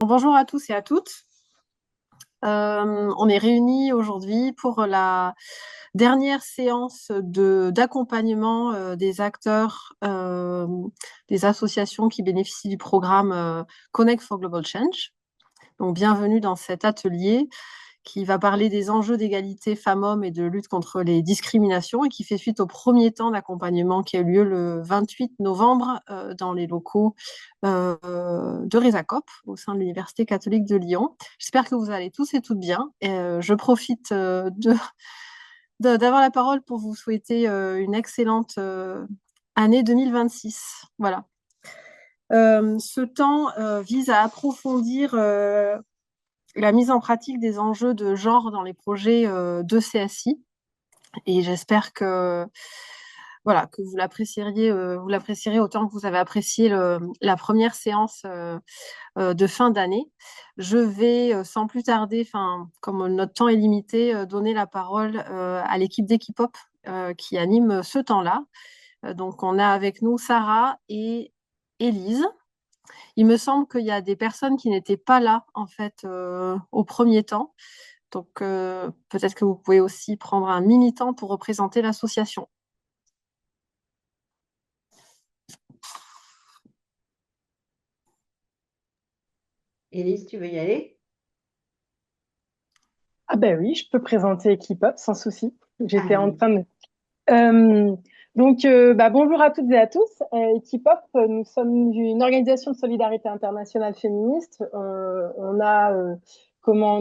Bonjour à tous et à toutes. On est réunis aujourd'hui pour la dernière séance d'accompagnement des acteurs des associations qui bénéficient du programme Connect for Global Change. Donc, bienvenue dans cet atelier qui va parler des enjeux d'égalité femmes-hommes et de lutte contre les discriminations et qui fait suite au premier temps d'accompagnement qui a eu lieu le 28 novembre dans les locaux de Resacop au sein de l'Université catholique de Lyon. J'espère que vous allez tous et toutes bien. Je profite d'avoir la parole pour vous souhaiter une excellente année 2026. Voilà. Ce temps vise à approfondir la mise en pratique des enjeux de genre dans les projets de CSI. Et j'espère que, voilà, que vous l'apprécierez autant que vous avez apprécié la première séance de fin d'année. Je vais, sans plus tarder, comme notre temps est limité, donner la parole à l'équipe d'Equipop qui anime ce temps-là. Donc, on a avec nous Sarah et Élise. Il me semble qu'il y a des personnes qui n'étaient pas là, en fait, au premier temps. Donc, peut-être que vous pouvez aussi prendre un mini temps pour représenter l'association. Élise, tu veux y aller? Ah ben oui, je peux présenter Equipop sans souci. J'étais en Allez. train de... bonjour à toutes et à tous. Equipop, nous sommes une organisation de solidarité internationale féministe. On a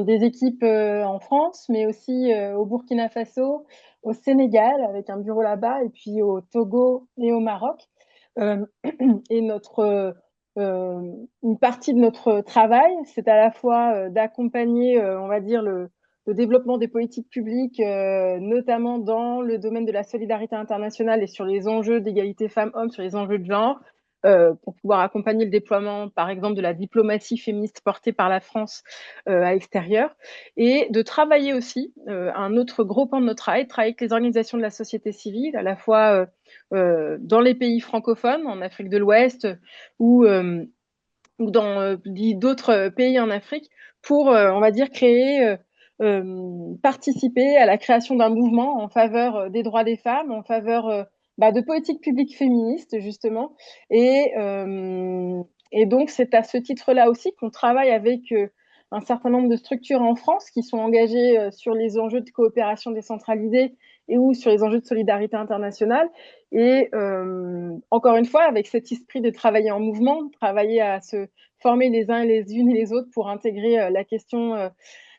des équipes en France, mais aussi au Burkina Faso, au Sénégal, avec un bureau là-bas, et puis au Togo et au Maroc. Euh, et une partie de notre travail, c'est à la fois d'accompagner, on va dire, le développement des politiques publiques, notamment dans le domaine de la solidarité internationale et sur les enjeux d'égalité femmes-hommes, sur les enjeux de genre, pour pouvoir accompagner le déploiement, par exemple, de la diplomatie féministe portée par la France à l'extérieur, et de travailler aussi, un autre gros pan de notre travail, travailler avec les organisations de la société civile, à la fois dans les pays francophones, en Afrique de l'Ouest, ou, euh, ou dans d'autres pays en Afrique, pour, on va dire, participer à la création d'un mouvement en faveur des droits des femmes, en faveur de politiques publiques féministes, justement. Et, euh, et donc, c'est à ce titre-là aussi qu'on travaille avec un certain nombre de structures en France qui sont engagées sur les enjeux de coopération décentralisée et ou sur les enjeux de solidarité internationale. Et encore une fois, avec cet esprit de travailler en mouvement, de travailler à se former les uns et les unes et les autres pour intégrer la question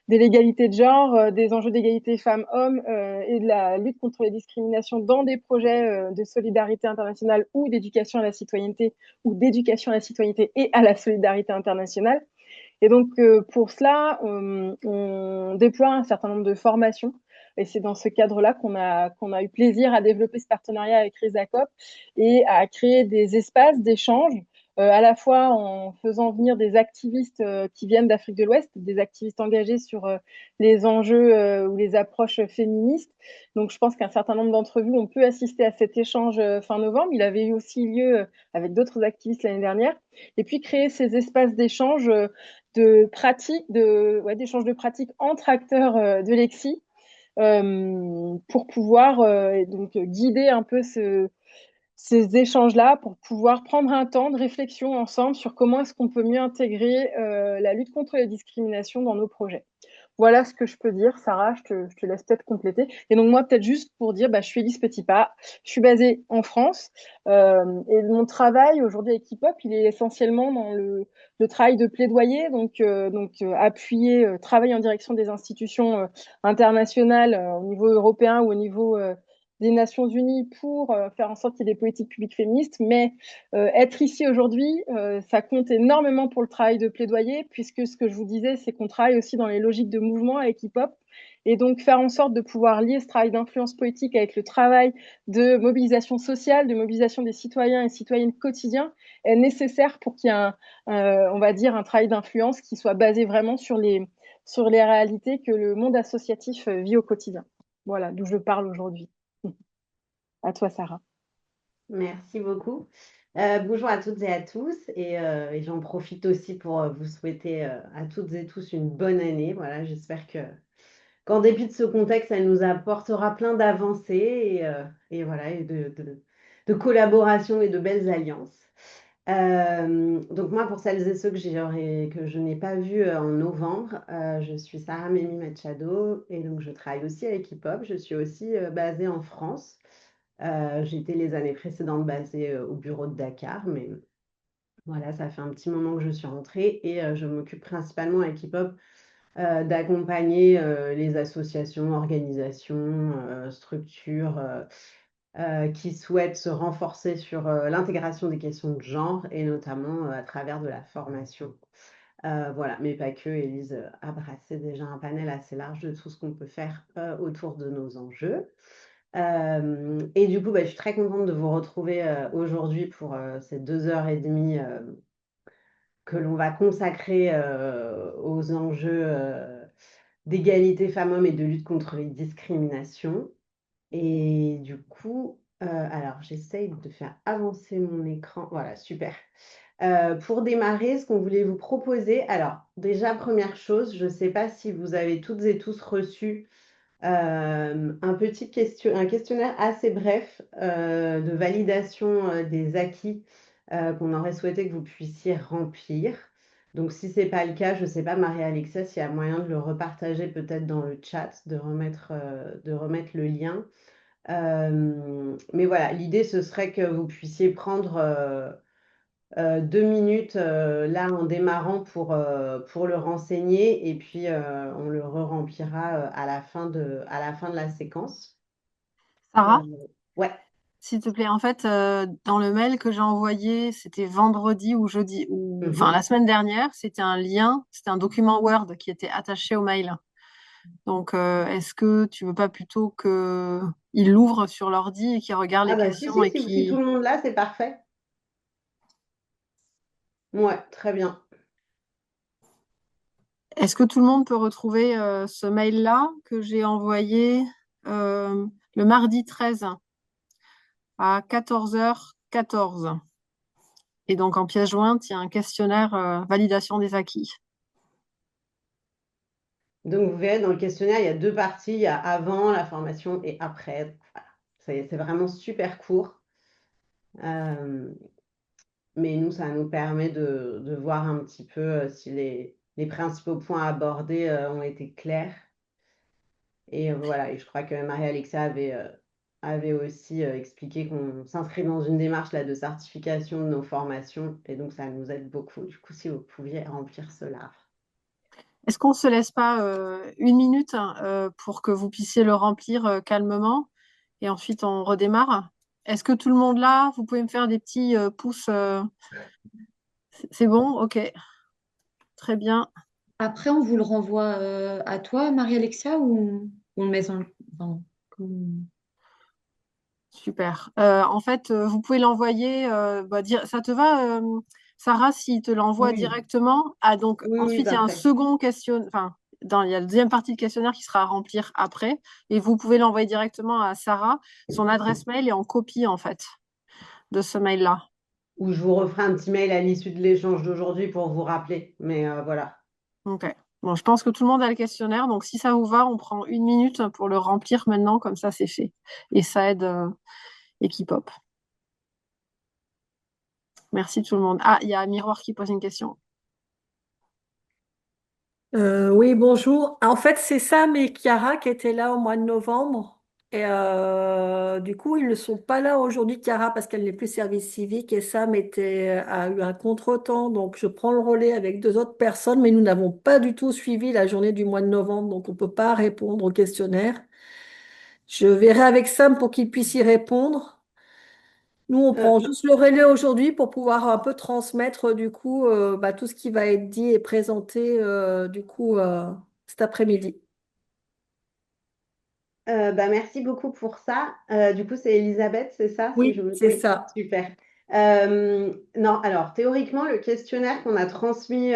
de l'égalité de genre, des enjeux d'égalité femmes-hommes et de la lutte contre les discriminations dans des projets de solidarité internationale ou d'éducation à la citoyenneté ou d'éducation à la citoyenneté et à la solidarité internationale. Et donc, pour cela, on déploie un certain nombre de formations. Et c'est dans ce cadre-là qu'on a eu plaisir à développer ce partenariat avec Risacop et à créer des espaces d'échange, à la fois en faisant venir des activistes qui viennent d'Afrique de l'Ouest, des activistes engagés sur les enjeux ou les approches féministes. Donc, je pense qu'un certain nombre d'entre vous ont pu assister à cet échange fin novembre. Il avait eu aussi lieu avec d'autres activistes l'année dernière. Et puis, créer ces espaces d'échange de pratiques, d'échanges de pratiques entre acteurs de Lexi pour pouvoir donc guider un peu ces échanges-là, pour pouvoir prendre un temps de réflexion ensemble sur comment est-ce qu'on peut mieux intégrer la lutte contre les discriminations dans nos projets. Voilà ce que je peux dire. Sarah, je te laisse peut-être compléter. Et donc moi, peut-être juste pour dire, je suis Elise Petitpas, je suis basée en France et mon travail aujourd'hui avec Hip Hop, il est essentiellement dans le travail de plaidoyer, appuyer, travailler en direction des institutions internationales au niveau européen ou au niveau des Nations Unies pour faire en sorte qu'il y ait des politiques publiques féministes, mais être ici aujourd'hui, ça compte énormément pour le travail de plaidoyer, puisque ce que je vous disais, c'est qu'on travaille aussi dans les logiques de mouvement avec hip-hop. Et donc, faire en sorte de pouvoir lier ce travail d'influence politique avec le travail de mobilisation sociale, de mobilisation des citoyens et citoyennes quotidiens est nécessaire pour qu'il y ait on va dire, un travail d'influence qui soit basé vraiment sur les réalités que le monde associatif vit au quotidien. Voilà, d'où je parle aujourd'hui. À toi, Sarah. Merci beaucoup. Bonjour à toutes et à tous et j'en profite aussi pour vous souhaiter à toutes et tous une bonne année. Voilà, j'espère que qu'en dépit de ce contexte, elle nous apportera plein d'avancées et voilà, et de collaboration et de belles alliances. Donc moi, pour celles et ceux que je n'ai pas vus en novembre, je suis Sarah Memi Machado et donc je travaille aussi avec Hip Hop. Je suis aussi basée en France. J'étais les années précédentes basée au bureau de Dakar, mais voilà, ça fait un petit moment que je suis rentrée et je m'occupe principalement avec Hip Hop d'accompagner les associations, organisations, structures qui souhaitent se renforcer sur l'intégration des questions de genre et notamment à travers de la formation. Voilà, mais pas que. Élise a brassé déjà un panel assez large de tout ce qu'on peut faire autour de nos enjeux. Et du coup, bah, je suis très contente de vous retrouver aujourd'hui pour ces 2 heures et demie que l'on va consacrer aux enjeux d'égalité femmes-hommes et de lutte contre les discriminations. Et du coup, alors j'essaye de faire avancer mon écran. Voilà, super. Pour démarrer, ce qu'on voulait vous proposer, alors déjà, première chose, je ne sais pas si vous avez toutes et tous reçu un questionnaire assez bref de validation des acquis qu'on aurait souhaité que vous puissiez remplir. Donc, si ce n'est pas le cas, je ne sais pas, Marie-Alexia, s'il y a moyen de le repartager peut-être dans le chat, de remettre le lien. Mais voilà, l'idée, ce serait que vous puissiez prendre 2 minutes là en démarrant pour le renseigner et puis on le re-remplira à la fin de la séquence. Sarah, Ouais. s'il te plaît, en fait, dans le mail que j'ai envoyé, c'était vendredi ou jeudi, ou enfin la Mhm. semaine dernière, c'était un lien, c'était un document Word qui était attaché au mail. Donc, est-ce que tu veux pas plutôt que il l'ouvre sur l'ordi et qu'il regarde Ah les bah si, questions et si tout qui... le monde là, c'est parfait. Ouais, très bien. Est-ce que tout le monde peut retrouver ce mail-là que j'ai envoyé le mardi 13 à 14h14? Et donc, en pièce jointe, il y a un questionnaire validation des acquis. Donc vous verrez dans le questionnaire, il y a 2 parties, il y a avant la formation et après. Donc, voilà. C'est vraiment super court. Euh, Mais nous, ça nous permet de voir un petit peu si les principaux points abordés ont été clairs. Et voilà, et je crois que Marie-Alexia avait aussi expliqué qu'on s'inscrit dans une démarche là, de certification de nos formations. Et donc, ça nous aide beaucoup. Du coup, si vous pouviez remplir cela. Est-ce qu'on ne se laisse pas 1 minute pour que vous puissiez le remplir calmement et ensuite on redémarre? Est-ce que tout le monde là, vous pouvez me faire des petits pouces c'est bon? Ok, très bien, Après, on vous le renvoie à toi, Marie-Alexia, ou on le met dans le... super. En fait, vous pouvez l'envoyer, ça te va, Sarah, s'il te l'envoie Oui, directement? Ah, donc oui, oui, ensuite, il y a un parfait. second questionnaire, enfin, il y a la deuxième partie du questionnaire qui sera à remplir après, et vous pouvez l'envoyer directement à Sarah. Son adresse mail est en copie, en fait, de ce mail-là. Ou je vous referai un petit mail à l'issue de l'échange d'aujourd'hui pour vous rappeler. Mais voilà. Ok. Bon, je pense que tout le monde a le questionnaire, donc si ça vous va, on prend 1 minute pour le remplir maintenant, comme ça c'est fait. Et ça aide Equipop. Merci tout le monde. Ah, il y a Miroir qui pose une question. Oui, bonjour. En fait, c'est Sam et Chiara qui étaient là au mois de novembre. Et du coup, ils ne sont pas là aujourd'hui, Chiara, parce qu'elle n'est plus service civique. Et Sam a eu un contretemps. Donc, je prends le relais avec 2 autres personnes, mais nous n'avons pas du tout suivi la journée du mois de novembre. Donc, on ne peut pas répondre au questionnaire. Je verrai avec Sam pour qu'il puisse y répondre. Nous, on Euh, prend juste le relais aujourd'hui pour pouvoir un peu transmettre du coup tout ce qui va être dit et présenté du coup cet après-midi. Bah, merci beaucoup pour ça. Du coup, c'est Elisabeth, c'est ça, si je Oui, me... c'est Oui, ça. super. Non, alors théoriquement, le questionnaire qu'on a transmis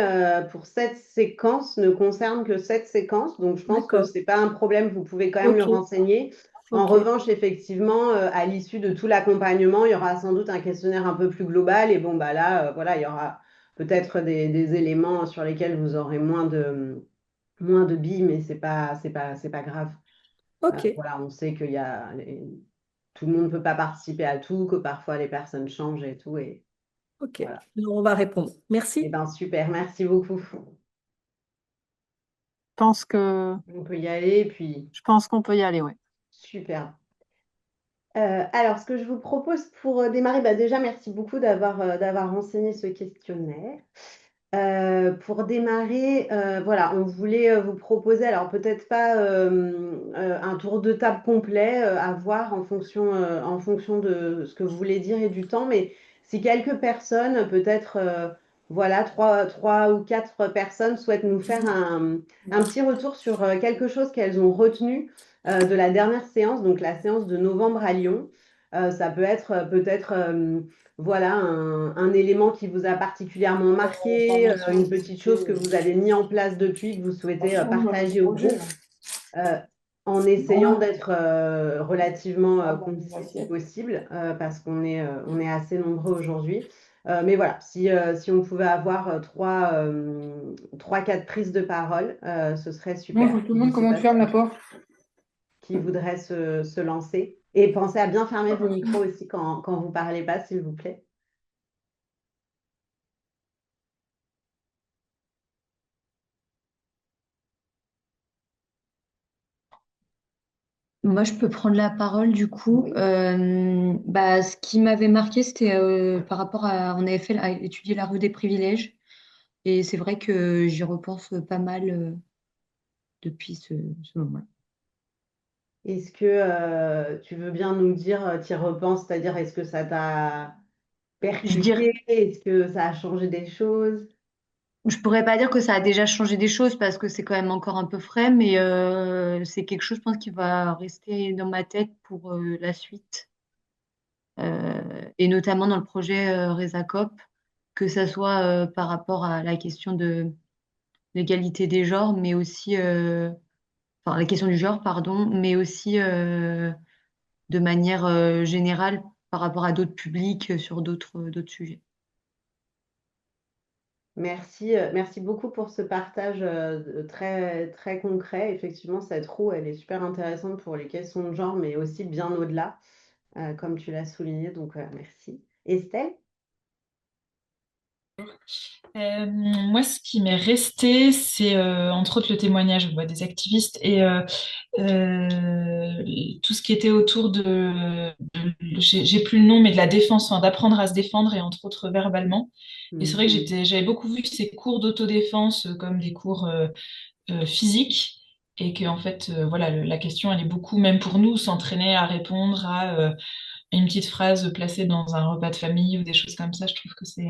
pour cette séquence ne concerne que cette séquence, donc je pense que D'accord. c'est pas un problème, vous pouvez quand même le Ok. renseigner. En Ok, revanche, effectivement, à l'issue de tout l'accompagnement, il y aura sans doute un questionnaire un peu plus global. Et bon, bah là, voilà, il y aura peut-être des éléments sur lesquels vous aurez moins de billes, mais c'est pas grave. ok, Voilà, on sait qu'il y a, tout le monde ne peut pas participer à tout, que parfois les personnes changent et tout. Et ok. voilà. Alors, on va répondre. Eh Merci. bien, super, merci beaucoup. Je pense que On peut y aller, et puis je pense qu'on peut y aller, ouais. super. Alors, ce que je vous propose pour démarrer, bah, déjà, merci beaucoup d'avoir renseigné ce questionnaire. Pour démarrer, voilà, on voulait vous proposer, alors peut-être pas un tour de table complet à voir en fonction de ce que vous voulez dire et du temps, mais si quelques personnes, peut-être voilà, trois ou quatre personnes souhaitent nous faire un petit retour sur quelque chose qu'elles ont retenu de la dernière séance, donc la séance de novembre à Lyon. Ça peut être peut-être voilà, un élément qui vous a particulièrement marqué, une petite chose que vous avez mis en place depuis, que vous souhaitez partager au groupe, euh, en essayant d'être relativement concis si possible, parce on est assez nombreux aujourd'hui. Mais voilà, si on pouvait avoir trois, quatre prises de parole, ce serait super. Bonjour tout le Je monde, sais comment pas tu fermes la porte? qui voudrait se lancer. Et pensez à bien fermer vos micros aussi quand vous parlez pas, s'il vous plaît. Moi, je peux prendre la parole du coup. Oui. Bah, ce qui m'avait marqué, c'était par rapport à, on avait étudié la rue des privilèges, et c'est vrai que j'y repense pas mal depuis ce moment. Est-ce que tu veux bien nous dire, tu y repenses, c'est-à-dire est-ce que ça t'a Je dirais, percuté? Est-ce que ça a changé des choses? je pourrais pas dire que ça a déjà changé des choses parce que c'est quand même encore un peu frais, mais c'est quelque chose, je pense, qui va rester dans ma tête pour la suite, et notamment dans le projet RESACOP, que ça soit par rapport à la question de l'égalité des genres, mais aussi, enfin, la question du genre, pardon, mais aussi de manière générale par rapport à d'autres publics sur d'autres sujets. Merci, merci beaucoup pour ce partage très, très concret. Effectivement, cette roue, elle est super intéressante pour les questions de genre, mais aussi bien au-delà, comme tu l'as souligné. Donc, merci. Estelle? Moi, ce qui m'est resté, c'est entre autres le témoignage des activistes et tout ce qui était autour j'ai plus le nom, mais de la défense, enfin, d'apprendre à se défendre et entre autres verbalement. Et c'est vrai que Mhm. j'avais beaucoup vu ces cours d'autodéfense comme des cours physiques et que en fait, voilà, la question, elle est beaucoup, même pour nous, s'entraîner à répondre à une petite phrase placée dans un repas de famille ou des choses comme ça. Je trouve que c'est,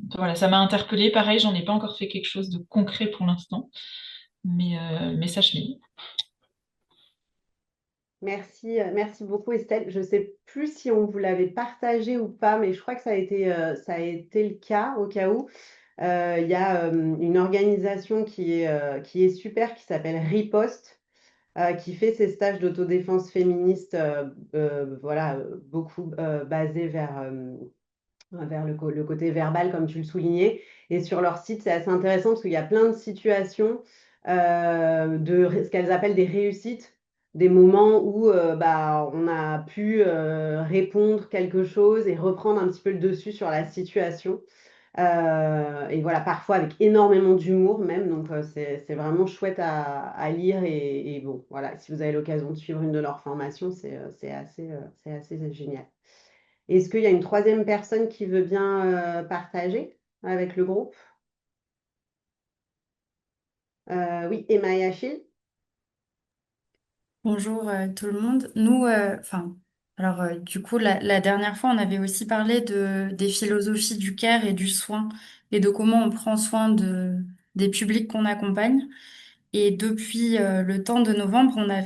enfin, voilà, ça m'a interpellée. Pareil, j'en ai pas encore fait quelque chose de concret pour l'instant, mais ça chemine. Merci, merci beaucoup Estelle. Je ne sais plus si on vous l'avait partagé ou pas, mais je crois que ça a été le cas au cas où. Il y a une organisation qui est super, qui s'appelle Riposte, qui fait ses stages d'autodéfense féministe, voilà, beaucoup basés vers le côté verbal, comme tu le soulignais. Et sur leur site, c'est assez intéressant parce qu'il y a plein de situations ce qu'elles appellent des réussites, des moments où bah, on a pu répondre quelque chose et reprendre un petit peu le dessus sur la situation. Et voilà, parfois avec énormément d'humour même, donc c'est vraiment chouette à lire et bon, voilà, si vous avez l'occasion de suivre une de leurs formations, c'est assez génial. Est-ce qu'il y a une troisième personne qui veut bien partager avec le groupe? Oui, Emma et Achille. Bonjour tout le monde. Nous, alors du coup, la dernière fois, on avait aussi parlé des philosophies du care et du soin et de comment on prend soin des publics qu'on accompagne. Et depuis le temps de novembre, on a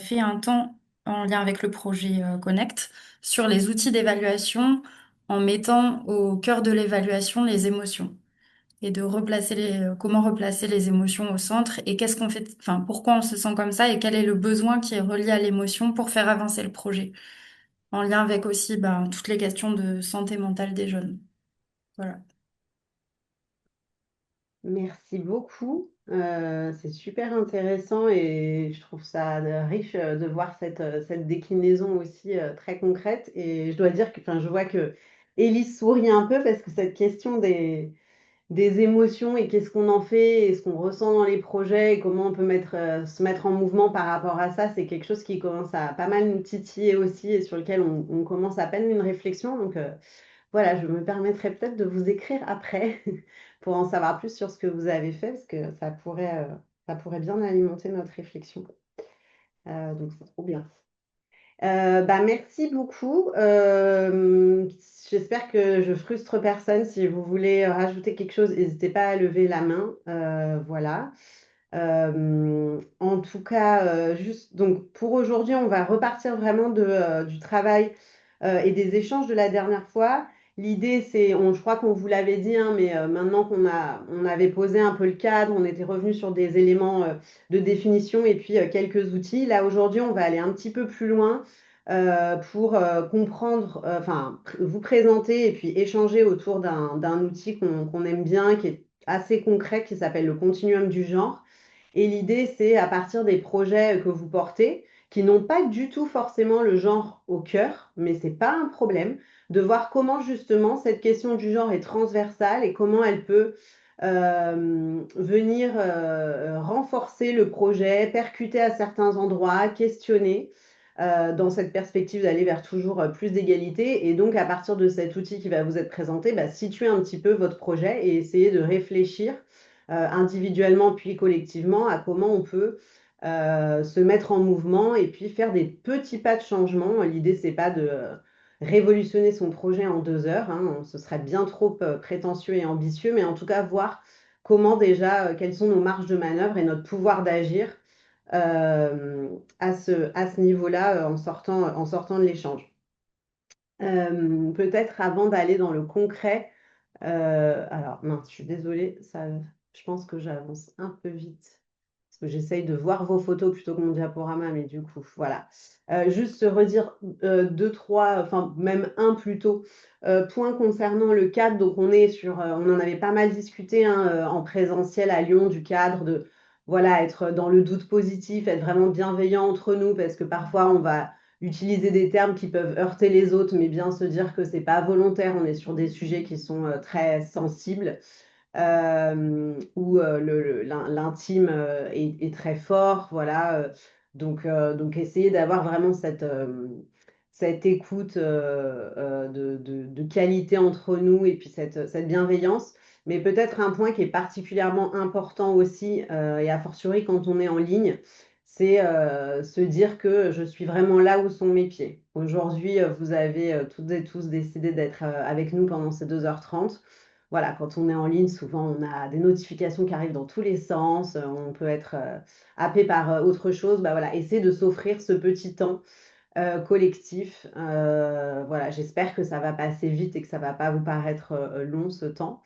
fait un temps en lien avec le projet Connect sur les outils d'évaluation en mettant au cœur de l'évaluation les émotions. et de comment replacer les émotions au centre et qu'est-ce qu'on fait, enfin, pourquoi on se sent comme ça et quel est le besoin qui est relié à l'émotion pour faire avancer le projet. En lien avec aussi toutes les questions de santé mentale des jeunes. Voilà. Merci beaucoup. C'est super intéressant et je trouve ça riche de voir cette déclinaison aussi très concrète. Et je dois dire que, enfin, je vois que Élise sourit un peu parce que cette question des émotions et qu'est-ce qu'on en fait et ce qu'on ressent dans les projets et comment on peut se mettre en mouvement par rapport à ça, c'est quelque chose qui commence à pas mal nous titiller aussi et sur lequel on commence à peine une réflexion. Donc, voilà, je me permettrai peut-être de vous écrire après pour en savoir plus sur ce que vous avez fait, parce que ça pourrait bien alimenter notre réflexion. Donc, c'est trop bien. Bah, merci beaucoup. J'espère que je frustre personne. Si vous voulez rajouter quelque chose, n'hésitez pas à lever la main. Voilà. En tout cas, juste donc pour aujourd'hui, on va repartir vraiment du travail et des échanges de la dernière fois. L'idée, je crois qu'on vous l'avait dit, hein, mais maintenant on avait posé un peu le cadre, on était revenu sur des éléments de définition et puis quelques outils. Là, aujourd'hui, on va aller un petit peu plus loin pour comprendre, enfin, vous présenter et puis échanger autour d'un outil qu'on aime bien, qui est assez concret, qui s'appelle le continuum du genre. Et l'idée, c'est à partir des projets que vous portez, qui n'ont pas du tout forcément le genre au cœur, mais c'est pas un problème, de voir comment justement cette question du genre est transversale et comment elle peut venir renforcer le projet, percuter à certains endroits, questionner dans cette perspective d'aller vers toujours plus d'égalité. Et donc, à partir de cet outil qui va vous être présenté, bah, situer un petit peu votre projet et essayer de réfléchir individuellement puis collectivement à comment on peut se mettre en mouvement et puis faire des petits pas de changement. L'idée, c'est pas de révolutionner son projet en 2 heures, hein, ce serait bien trop prétentieux et ambitieux, mais en tout cas voir comment déjà, quelles sont nos marges de manœuvre et notre pouvoir d'agir à ce niveau-là en sortant de l'échange. Peut-être avant d'aller dans le concret, alors, mince, je suis désolée, je pense que j'avance un peu vite parce que j'essaye de voir vos photos plutôt que mon diaporama, mais du coup, voilà. Juste redire deux, trois, enfin même un plutôt, point concernant le cadre. Donc, on en avait pas mal discuté hein, en présentiel à Lyon du cadre de, voilà, être dans le doute positif, être vraiment bienveillant entre nous parce que parfois on va utiliser des termes qui peuvent heurter les autres, mais bien se dire que c'est pas volontaire. On est sur des sujets qui sont très sensibles, où l'intime est très fort. Voilà. Donc essayer d'avoir vraiment cette écoute de qualité entre nous et puis cette bienveillance. Mais peut-être un point qui est particulièrement important aussi, et a fortiori quand on est en ligne, c'est se dire que je suis vraiment là où sont mes pieds. Aujourd'hui, vous avez toutes et tous décidé d'être avec nous pendant ces 2h30. Voilà, quand on est en ligne, souvent on a des notifications qui arrivent dans tous les sens, on peut être happé par autre chose. Bah, voilà, essayez de s'offrir ce petit temps collectif. Voilà, j'espère que ça va passer vite et que ça va pas vous paraître long ce temps.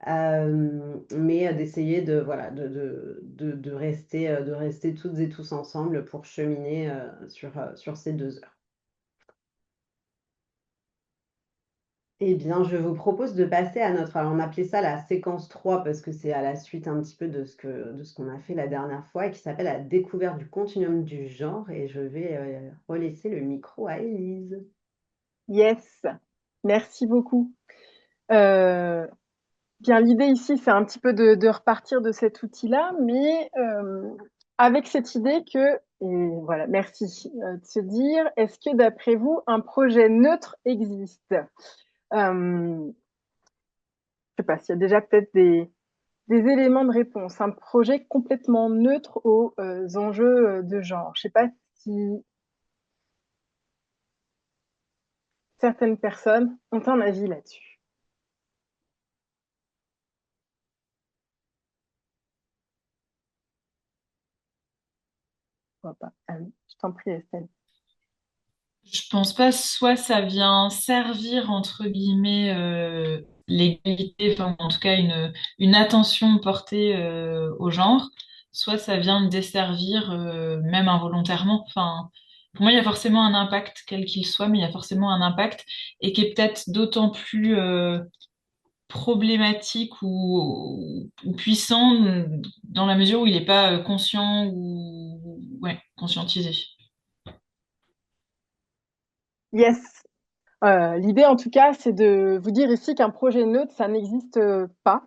Mais d'essayer voilà, de rester toutes et tous ensemble pour cheminer sur ces 2 heures. Eh bien, je vous propose de passer alors on appelait ça la séquence 3 parce que c'est à la suite un petit peu de ce qu'on a fait la dernière fois et qui s'appelle la découverte du continuum du genre. Et je vais relaisser le micro à Élise. Yes, merci beaucoup. Bien, l'idée ici, c'est un petit peu de repartir de cet outil-là, mais avec cette idée que, et voilà, merci, de se dire, est-ce que d'après vous, un projet neutre existe? Je sais pas s'il y a déjà peut-être des éléments de réponse. Un projet complètement neutre aux enjeux de genre. Je sais pas si certaines personnes ont un avis là-dessus. Je vois pas. Ah oui, je t'en prie, Estelle. Je pense pas, soit ça vient servir, entre guillemets, l'égalité, enfin, en tout cas une attention portée au genre, soit ça vient desservir même involontairement. Enfin, pour moi, il y a forcément un impact, quel qu'il soit, mais il y a forcément un impact et qui est peut-être d'autant plus problématique ou puissant dans la mesure où il n'est pas conscient ou ouais, conscientisé. Yes. L'idée, en tout cas, c'est de vous dire ici qu'un projet neutre, ça n'existe pas.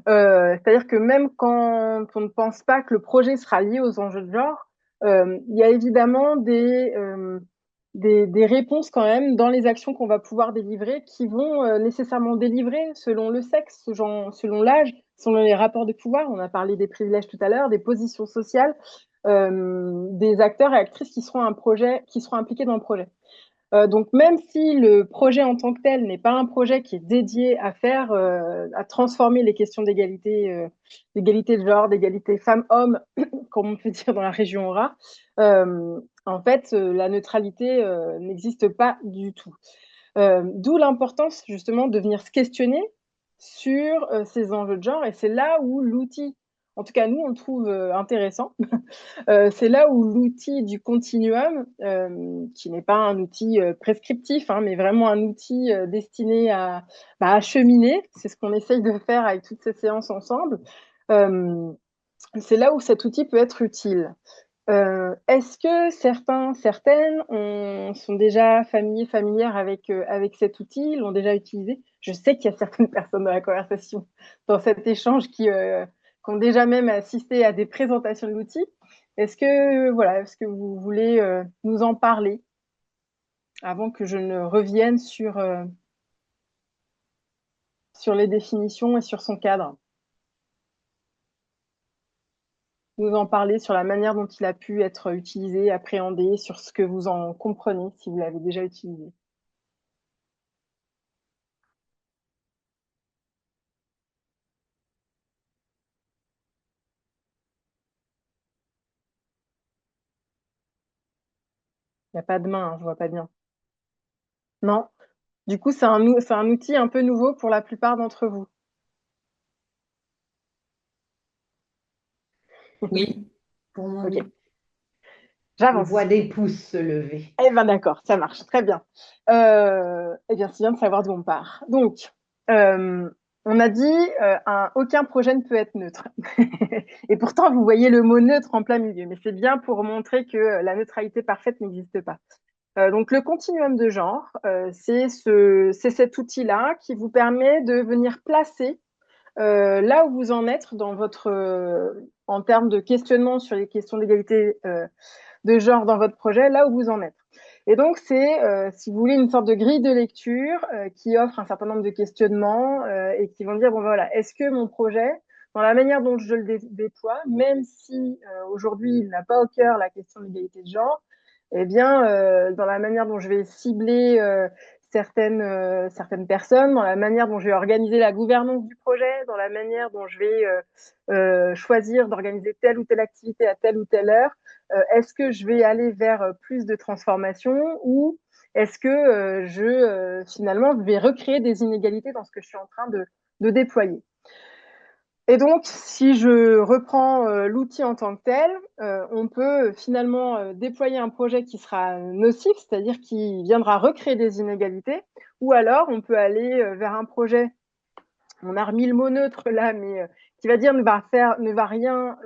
C'est-à-dire que même quand on ne pense pas que le projet sera lié aux enjeux de genre, il y a évidemment des réponses quand même dans les actions qu'on va pouvoir délivrer qui vont nécessairement délivrer selon le sexe, selon l'âge, selon les rapports de pouvoir. On a parlé des privilèges tout à l'heure, des positions sociales, des acteurs et actrices qui seront impliqués dans le projet. Donc même si le projet en tant que tel n'est pas un projet qui est dédié à transformer les questions d'égalité de genre, d'égalité femmes-hommes, comme on peut dire dans la région Aura, en fait, la neutralité n'existe pas du tout. D'où l'importance justement de venir se questionner sur ces enjeux de genre, et c'est là où l'outil, en tout cas nous on le trouve intéressant, c'est là où l'outil du continuum, qui n'est pas un outil prescriptif, hein, mais vraiment un outil destiné à cheminer, c'est ce qu'on essaye de faire avec toutes ces séances ensemble, euh, c'est là où cet outil peut être utile. Est-ce que certaines sont déjà familières avec cet outil, l'ont déjà utilisé? Je sais qu'il y a certaines personnes dans la conversation, dans cet échange, qui ont déjà même assisté à des présentations de l'outil. Est-ce que vous voulez nous en parler avant que je ne revienne sur les définitions et sur son cadre? Nous en parler sur la manière dont il a pu être utilisé, appréhendé, sur ce que vous en comprenez si vous l'avez déjà utilisé. Il n'y a pas de main, hein, je vois pas bien. Non. Du coup, c'est un outil un peu nouveau pour la plupart d'entre vous. Oui, pour moi, Ok, oui. On j'avance. voit des pouces se lever. Eh ben d'accord, ça marche, très bien. Eh bien, c'est bien de savoir d'où on part. Donc, euh, on a dit aucun projet ne peut être neutre. Et pourtant, vous voyez le mot neutre en plein milieu, mais c'est bien pour montrer que la neutralité parfaite n'existe pas. Donc, le continuum de genre, c'est cet outil-là qui vous permet de venir placer là où vous en êtes en termes de questionnement sur les questions d'égalité de genre dans votre projet, là où vous en êtes. Et donc, c'est, si vous voulez, une sorte de grille de lecture qui offre un certain nombre de questionnements et qui vont dire, bon, voilà, est-ce que mon projet, dans la manière dont je le déploie, même si aujourd'hui, il n'a pas au cœur la question de l'égalité de genre, eh bien, dans la manière dont je vais cibler certaines personnes, dans la manière dont je vais organiser la gouvernance du projet, dans la manière dont je vais choisir d'organiser telle ou telle activité à telle ou telle heure, est-ce que je vais aller vers plus de transformation ou est-ce que finalement, je vais recréer des inégalités dans ce que je suis en train de déployer? Et donc, si je reprends l'outil en tant que tel, on peut finalement déployer un projet qui sera nocif, c'est-à-dire qui viendra recréer des inégalités, ou alors on peut aller vers un projet, on a remis le mot neutre là, mais qui va dire ne va rien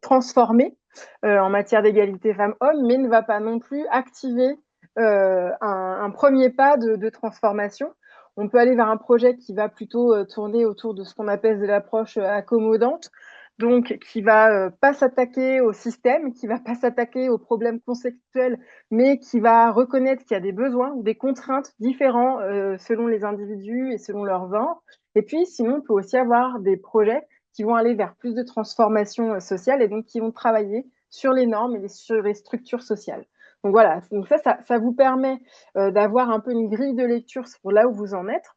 transformer en matière d'égalité femmes-hommes, mais ne va pas non plus activer un premier pas de transformation. On peut aller vers un projet qui va plutôt tourner autour de ce qu'on appelle de l'approche accommodante, donc qui va pas s'attaquer au système, qui va pas s'attaquer aux problèmes conceptuels, mais qui va reconnaître qu'il y a des besoins ou des contraintes différents selon les individus et selon leur genre. Et puis, sinon, on peut aussi avoir des projets qui vont aller vers plus de transformation sociale et donc qui vont travailler sur les normes et sur les structures sociales. Donc voilà, donc ça vous permet d'avoir un peu une grille de lecture sur là où vous en êtes,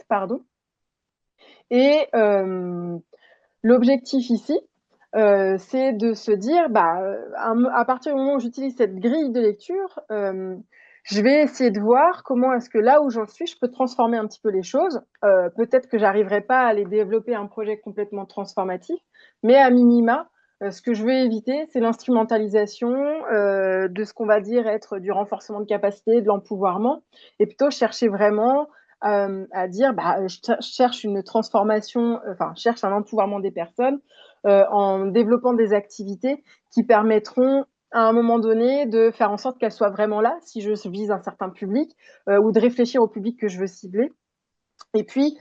pardon. Et l'objectif ici, c'est de se dire, à partir du moment où j'utilise cette grille de lecture, Je vais essayer de voir comment est-ce que là où j'en suis, je peux transformer un petit peu les choses. Peut-être que j'arriverai pas à aller développer un projet complètement transformatif, mais à minima, ce que je veux éviter, c'est l'instrumentalisation de ce qu'on va dire être du renforcement de capacité, de l'empouvoirment, et plutôt chercher vraiment à dire, je cherche une transformation, enfin, je cherche un empouvoirment des personnes en développant des activités qui permettront à un moment donné de faire en sorte qu'elle soit vraiment là si je vise un certain public ou de réfléchir au public que je veux cibler. Et puis,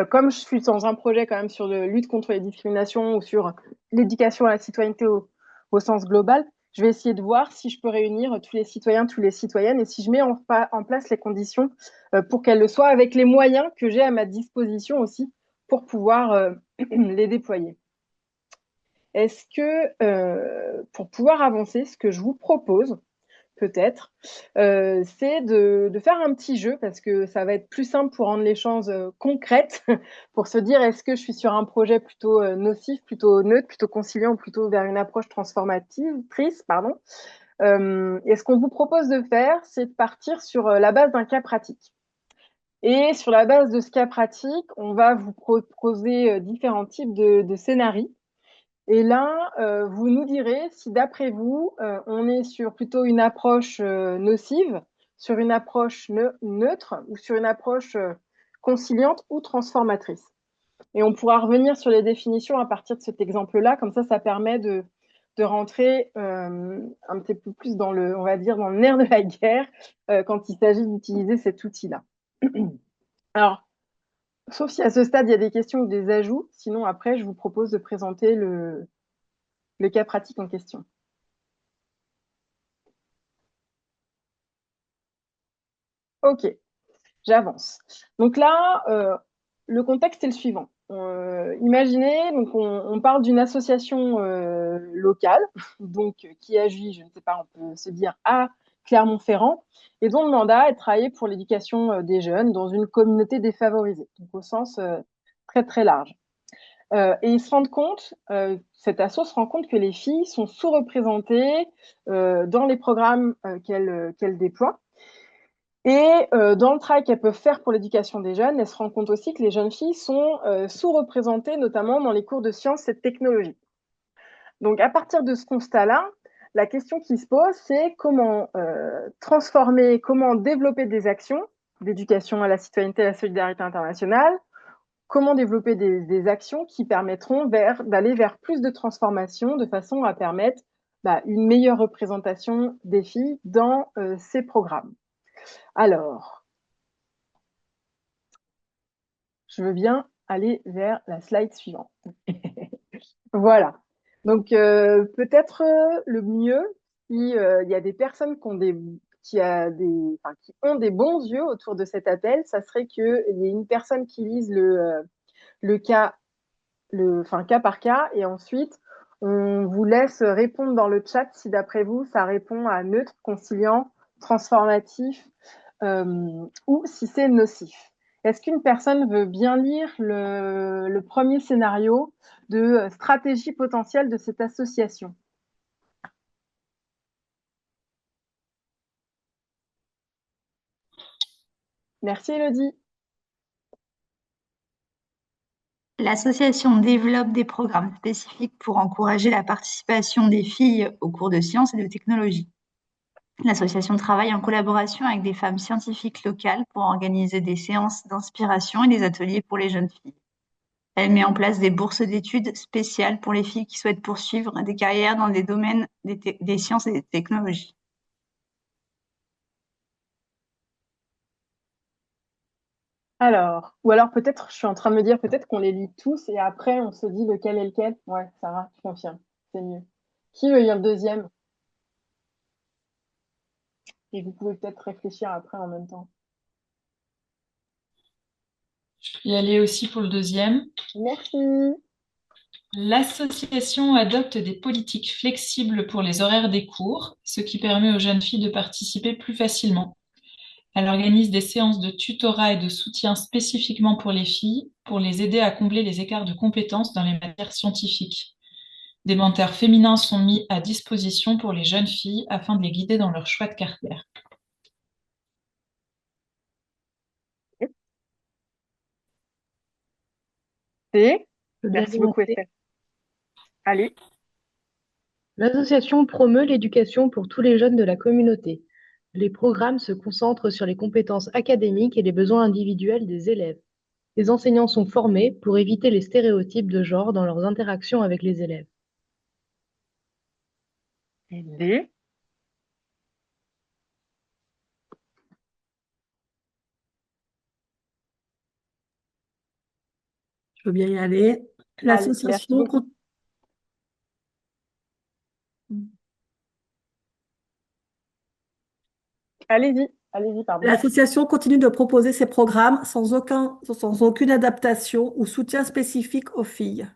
comme je suis dans un projet quand même sur la lutte contre les discriminations ou sur l'éducation à la citoyenneté au sens global, je vais essayer de voir si je peux réunir tous les citoyens, toutes les citoyennes et si je mets en place les conditions pour qu'elles le soient avec les moyens que j'ai à ma disposition aussi pour pouvoir les déployer. Est-ce que, pour pouvoir avancer, ce que je vous propose, peut-être, c'est de faire un petit jeu parce que ça va être plus simple pour rendre les choses concrètes, pour se dire est-ce que je suis sur un projet plutôt nocif, plutôt neutre, plutôt conciliant ou plutôt vers une approche transformatrice, pardon. Et ce qu'on vous propose de faire, c'est de partir sur la base d'un cas pratique. Et sur la base de ce cas pratique, on va vous proposer différents types de scénarios. Et là, vous nous direz si d'après vous, on est sur plutôt une approche nocive, sur une approche neutre ou sur une approche conciliante ou transformatrice. Et on pourra revenir sur les définitions à partir de cet exemple-là, comme ça permet de rentrer un petit peu plus dans le, on va dire, dans le nerf de la guerre quand il s'agit d'utiliser cet outil-là. Alors, sauf si à ce stade, il y a des questions ou des ajouts, sinon après, je vous propose de présenter le cas pratique en question. Ok, j'avance. Donc là, le contexte est le suivant. Imaginez, donc on parle d'une association locale, donc qui agit, je ne sais pas, on peut se dire à Clermont-Ferrand, et dont le mandat est de travailler pour l'éducation des jeunes dans une communauté défavorisée, donc au sens très très large. Et ils se rendent compte, cette asso se rend compte que les filles sont sous-représentées dans les programmes qu'elles déploient. Et dans le travail qu'elles peuvent faire pour l'éducation des jeunes, elles se rendent compte aussi que les jeunes filles sont sous-représentées, notamment dans les cours de sciences et de technologie. Donc, à partir de ce constat-là, la question qui se pose, c'est comment transformer, comment développer des actions d'éducation à la citoyenneté et à la solidarité internationale, comment développer des actions qui permettront d'aller vers plus de transformation de façon à permettre une meilleure représentation des filles dans ces programmes. Alors, je veux bien aller vers la slide suivante. Voilà. Donc, peut-être le mieux, si il y a des personnes qui ont des bons yeux autour de cet appel, ça serait qu'il y ait une personne qui lise le cas par cas, et ensuite, on vous laisse répondre dans le chat si d'après vous, ça répond à neutre, conciliant, transformatif, ou si c'est nocif. Est-ce qu'une personne veut bien lire le premier scénario de stratégie potentielle de cette association? Merci Elodie. L'association développe des programmes spécifiques pour encourager la participation des filles aux cours de sciences et de technologie. L'association travaille en collaboration avec des femmes scientifiques locales pour organiser des séances d'inspiration et des ateliers pour les jeunes filles. Elle met en place des bourses d'études spéciales pour les filles qui souhaitent poursuivre des carrières dans des domaines des sciences et des technologies. Alors, ou alors peut-être, je suis en train de me dire peut-être qu'on les lit tous et après on se dit lequel est lequel. Ouais, Sarah, je confirme, c'est mieux. Qui veut lire le deuxième? Et vous pouvez peut-être réfléchir après en même temps. Je peux y aller aussi pour le deuxième. Merci. L'association adopte des politiques flexibles pour les horaires des cours, ce qui permet aux jeunes filles de participer plus facilement. Elle organise des séances de tutorat et de soutien spécifiquement pour les filles, pour les aider à combler les écarts de compétences dans les matières scientifiques. Des mentors féminins sont mis à disposition pour les jeunes filles afin de les guider dans leur choix de carrière. C. Je veux bien Merci dire un beaucoup, C. Estelle. Allez. L'association promeut l'éducation pour tous les jeunes de la communauté. Les programmes se concentrent sur les compétences académiques et les besoins individuels des élèves. Les enseignants sont formés pour éviter les stéréotypes de genre dans leurs interactions avec les élèves. Et D. Je veux bien y aller. Allez, merci L'association beaucoup. Allez-y, pardon. L'association continue de proposer ses programmes sans aucune adaptation ou soutien spécifique aux filles.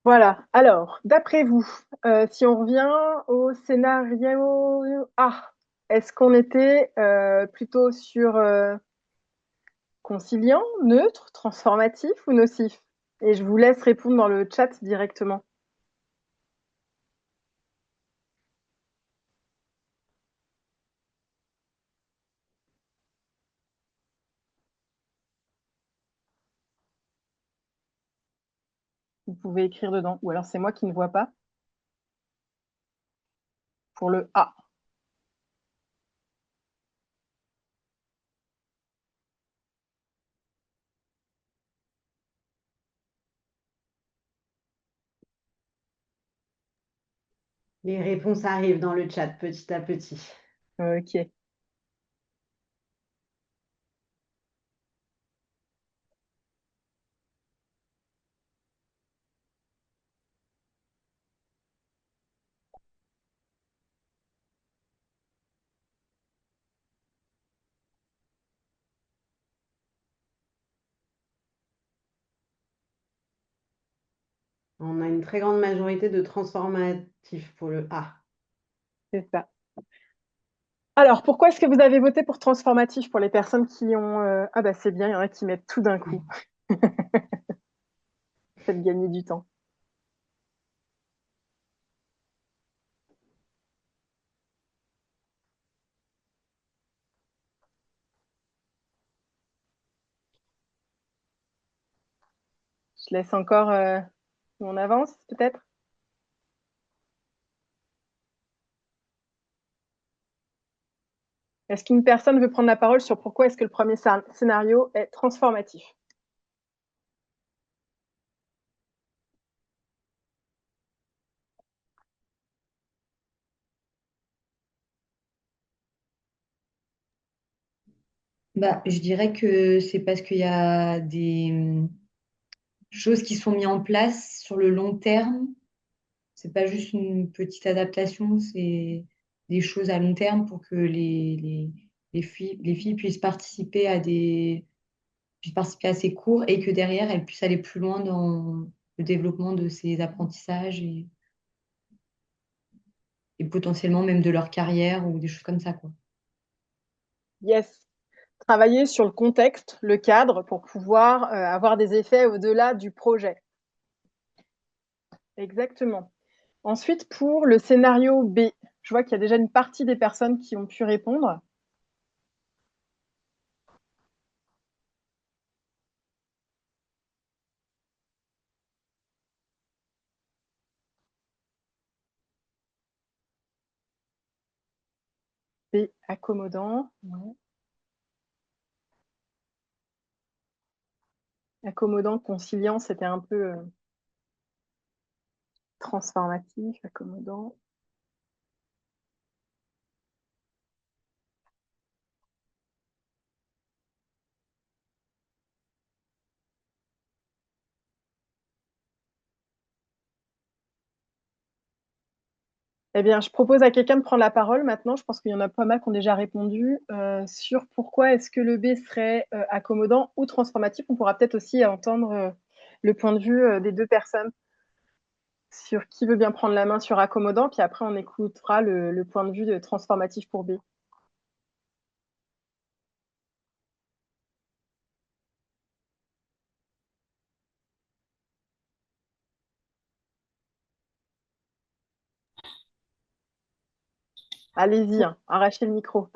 Voilà. Alors, d'après vous, si on revient au scénario A, est-ce qu'on était plutôt sur conciliant, neutre, transformatif ou nocif? Et je vous laisse répondre dans le chat directement. Vous pouvez écrire dedans. Ou alors c'est moi qui ne vois pas. Pour le A. Les réponses arrivent dans le chat petit à petit. Ok. On a une très grande majorité de transformatifs pour le A. C'est ça. Alors, pourquoi est-ce que vous avez voté pour transformatif pour les personnes qui ont... Ah bah c'est bien, il y en a qui mettent tout d'un coup. Faites gagner du temps. Je laisse encore... On avance peut-être? Est-ce qu'une personne veut prendre la parole sur pourquoi est-ce que le premier scénario est transformatif? Bah, je dirais que c'est parce qu'il y a des choses qui sont mises en place sur le long terme. C'est pas juste une petite adaptation, c'est des choses à long terme pour que les filles puissent participer à ces cours et que derrière, elles puissent aller plus loin dans le développement de ces apprentissages et potentiellement même de leur carrière ou des choses comme ça, quoi. Yes. Travailler sur le contexte, le cadre, pour pouvoir avoir des effets au-delà du projet. Exactement. Ensuite, pour le scénario B, je vois qu'il y a déjà une partie des personnes qui ont pu répondre. B, accommodant. Ouais. Accommodant, conciliant, c'était un peu transformatif, accommodant. Eh bien, je propose à quelqu'un de prendre la parole maintenant. Je pense qu'il y en a pas mal qui ont déjà répondu sur pourquoi est-ce que le B serait accommodant ou transformatif. On pourra peut-être aussi entendre le point de vue des deux personnes sur qui veut bien prendre la main sur accommodant, puis après on écoutera le point de vue de transformatif pour B. Allez-y, hein, arrachez le micro.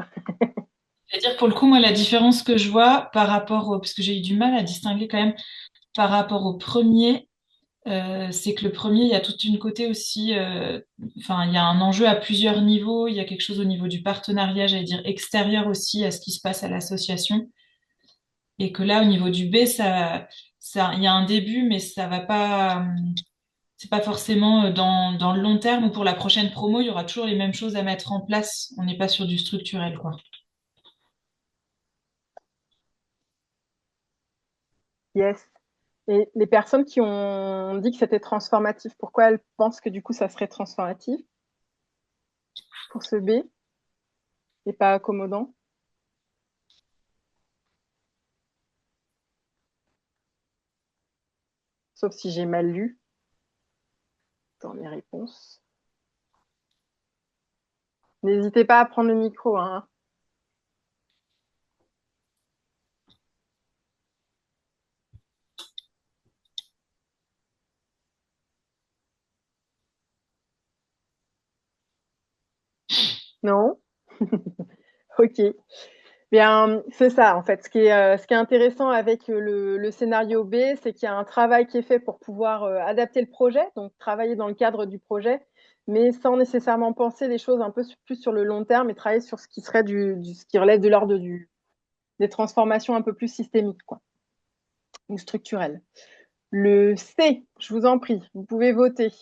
C'est-à-dire, pour le coup, moi, la différence que je vois par rapport au, parce que j'ai eu du mal à distinguer quand même par rapport au premier, c'est que le premier, il y a toute une côté aussi, enfin, il y a un enjeu à plusieurs niveaux, il y a quelque chose au niveau du partenariat, j'allais dire extérieur aussi à ce qui se passe à l'association, et que là, au niveau du B, il y a un début, mais ça va pas, c'est pas forcément dans le long terme ou pour la prochaine promo, il y aura toujours les mêmes choses à mettre en place. On n'est pas sur du structurel, quoi. Yes. Et les personnes qui ont dit que c'était transformatif, pourquoi elles pensent que du coup ça serait transformatif pour ce B et pas accommodant? Sauf si j'ai mal lu dans mes réponses. N'hésitez pas à prendre le micro, hein. Non? Ok. Bien, c'est ça, en fait. Ce qui est intéressant avec le scénario B, c'est qu'il y a un travail qui est fait pour pouvoir adapter le projet, donc travailler dans le cadre du projet, mais sans nécessairement penser les choses un peu plus sur le long terme et travailler sur ce qui serait ce qui relève de l'ordre des transformations un peu plus systémiques, quoi, ou structurelles. Le C, je vous en prie, vous pouvez voter.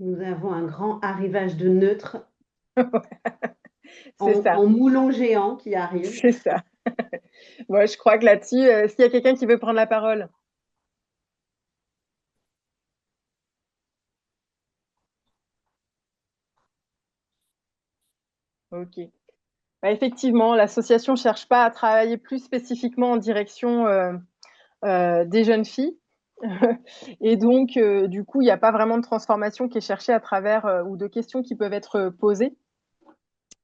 Nous avons un grand arrivage de neutres C'est ça, en moulon géant qui arrive. c'est ça. Moi, je crois que là-dessus, s'il y a quelqu'un qui veut prendre la parole. Ok. Bah, effectivement, l'association ne cherche pas à travailler plus spécifiquement en direction des jeunes filles. Et donc, du coup, il n'y a pas vraiment de transformation qui est cherchée à travers ou de questions qui peuvent être posées.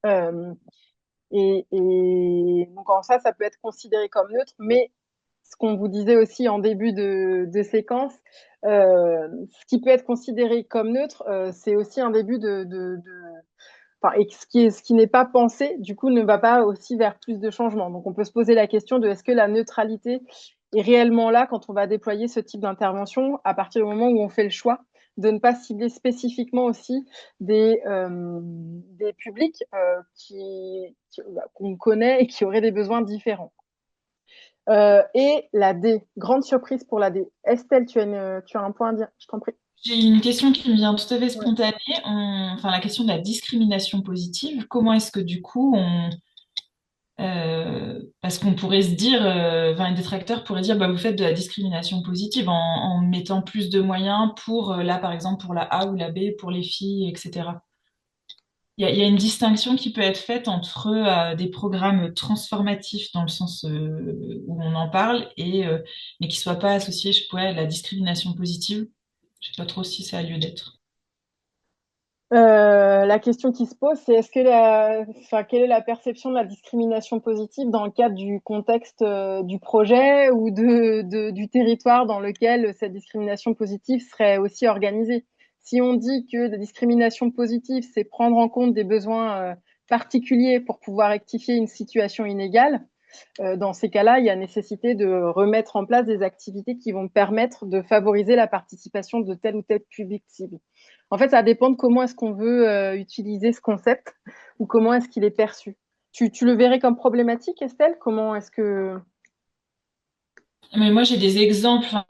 Euh, et donc, en ça peut être considéré comme neutre. Mais ce qu'on vous disait aussi en début de séquence, ce qui peut être considéré comme neutre, c'est aussi un début enfin, et ce qui n'est pas pensé, du coup, ne va pas aussi vers plus de changements. Donc, on peut se poser la question de est-ce que la neutralité est réellement là quand on va déployer ce type d'intervention à partir du moment où on fait le choix de ne pas cibler spécifiquement aussi des publics qu'on connaît et qui auraient des besoins différents. Et la D, grande surprise pour la D. Estelle, tu as un point à dire, je t'en prie. J'ai une question qui me vient tout à fait Ouais. spontanée. Enfin, la question de la discrimination positive. Comment est-ce que du coup parce qu'on pourrait se dire, enfin, un détracteur pourrait dire, bah, vous faites de la discrimination positive en mettant plus de moyens pour, là, par exemple, pour la A ou la B, pour les filles, etc. Il y a une distinction qui peut être faite entre des programmes transformatifs dans le sens où on en parle mais qui ne soient pas associés, je pourrais, à la discrimination positive. Je ne sais pas trop si ça a lieu d'être. La question qui se pose, c'est enfin, quelle est la perception de la discrimination positive dans le cadre du contexte du projet ou du territoire dans lequel cette discrimination positive serait aussi organisée. Si on dit que la discrimination positive, c'est prendre en compte des besoins particuliers pour pouvoir rectifier une situation inégale, dans ces cas-là, il y a nécessité de remettre en place des activités qui vont permettre de favoriser la participation de tel ou tel public cible. En fait, ça dépend de comment est-ce qu'on veut utiliser ce concept ou comment est-ce qu'il est perçu. Tu le verrais comme problématique, Estelle? Comment est-ce que... Mais moi, j'ai des exemples, enfin,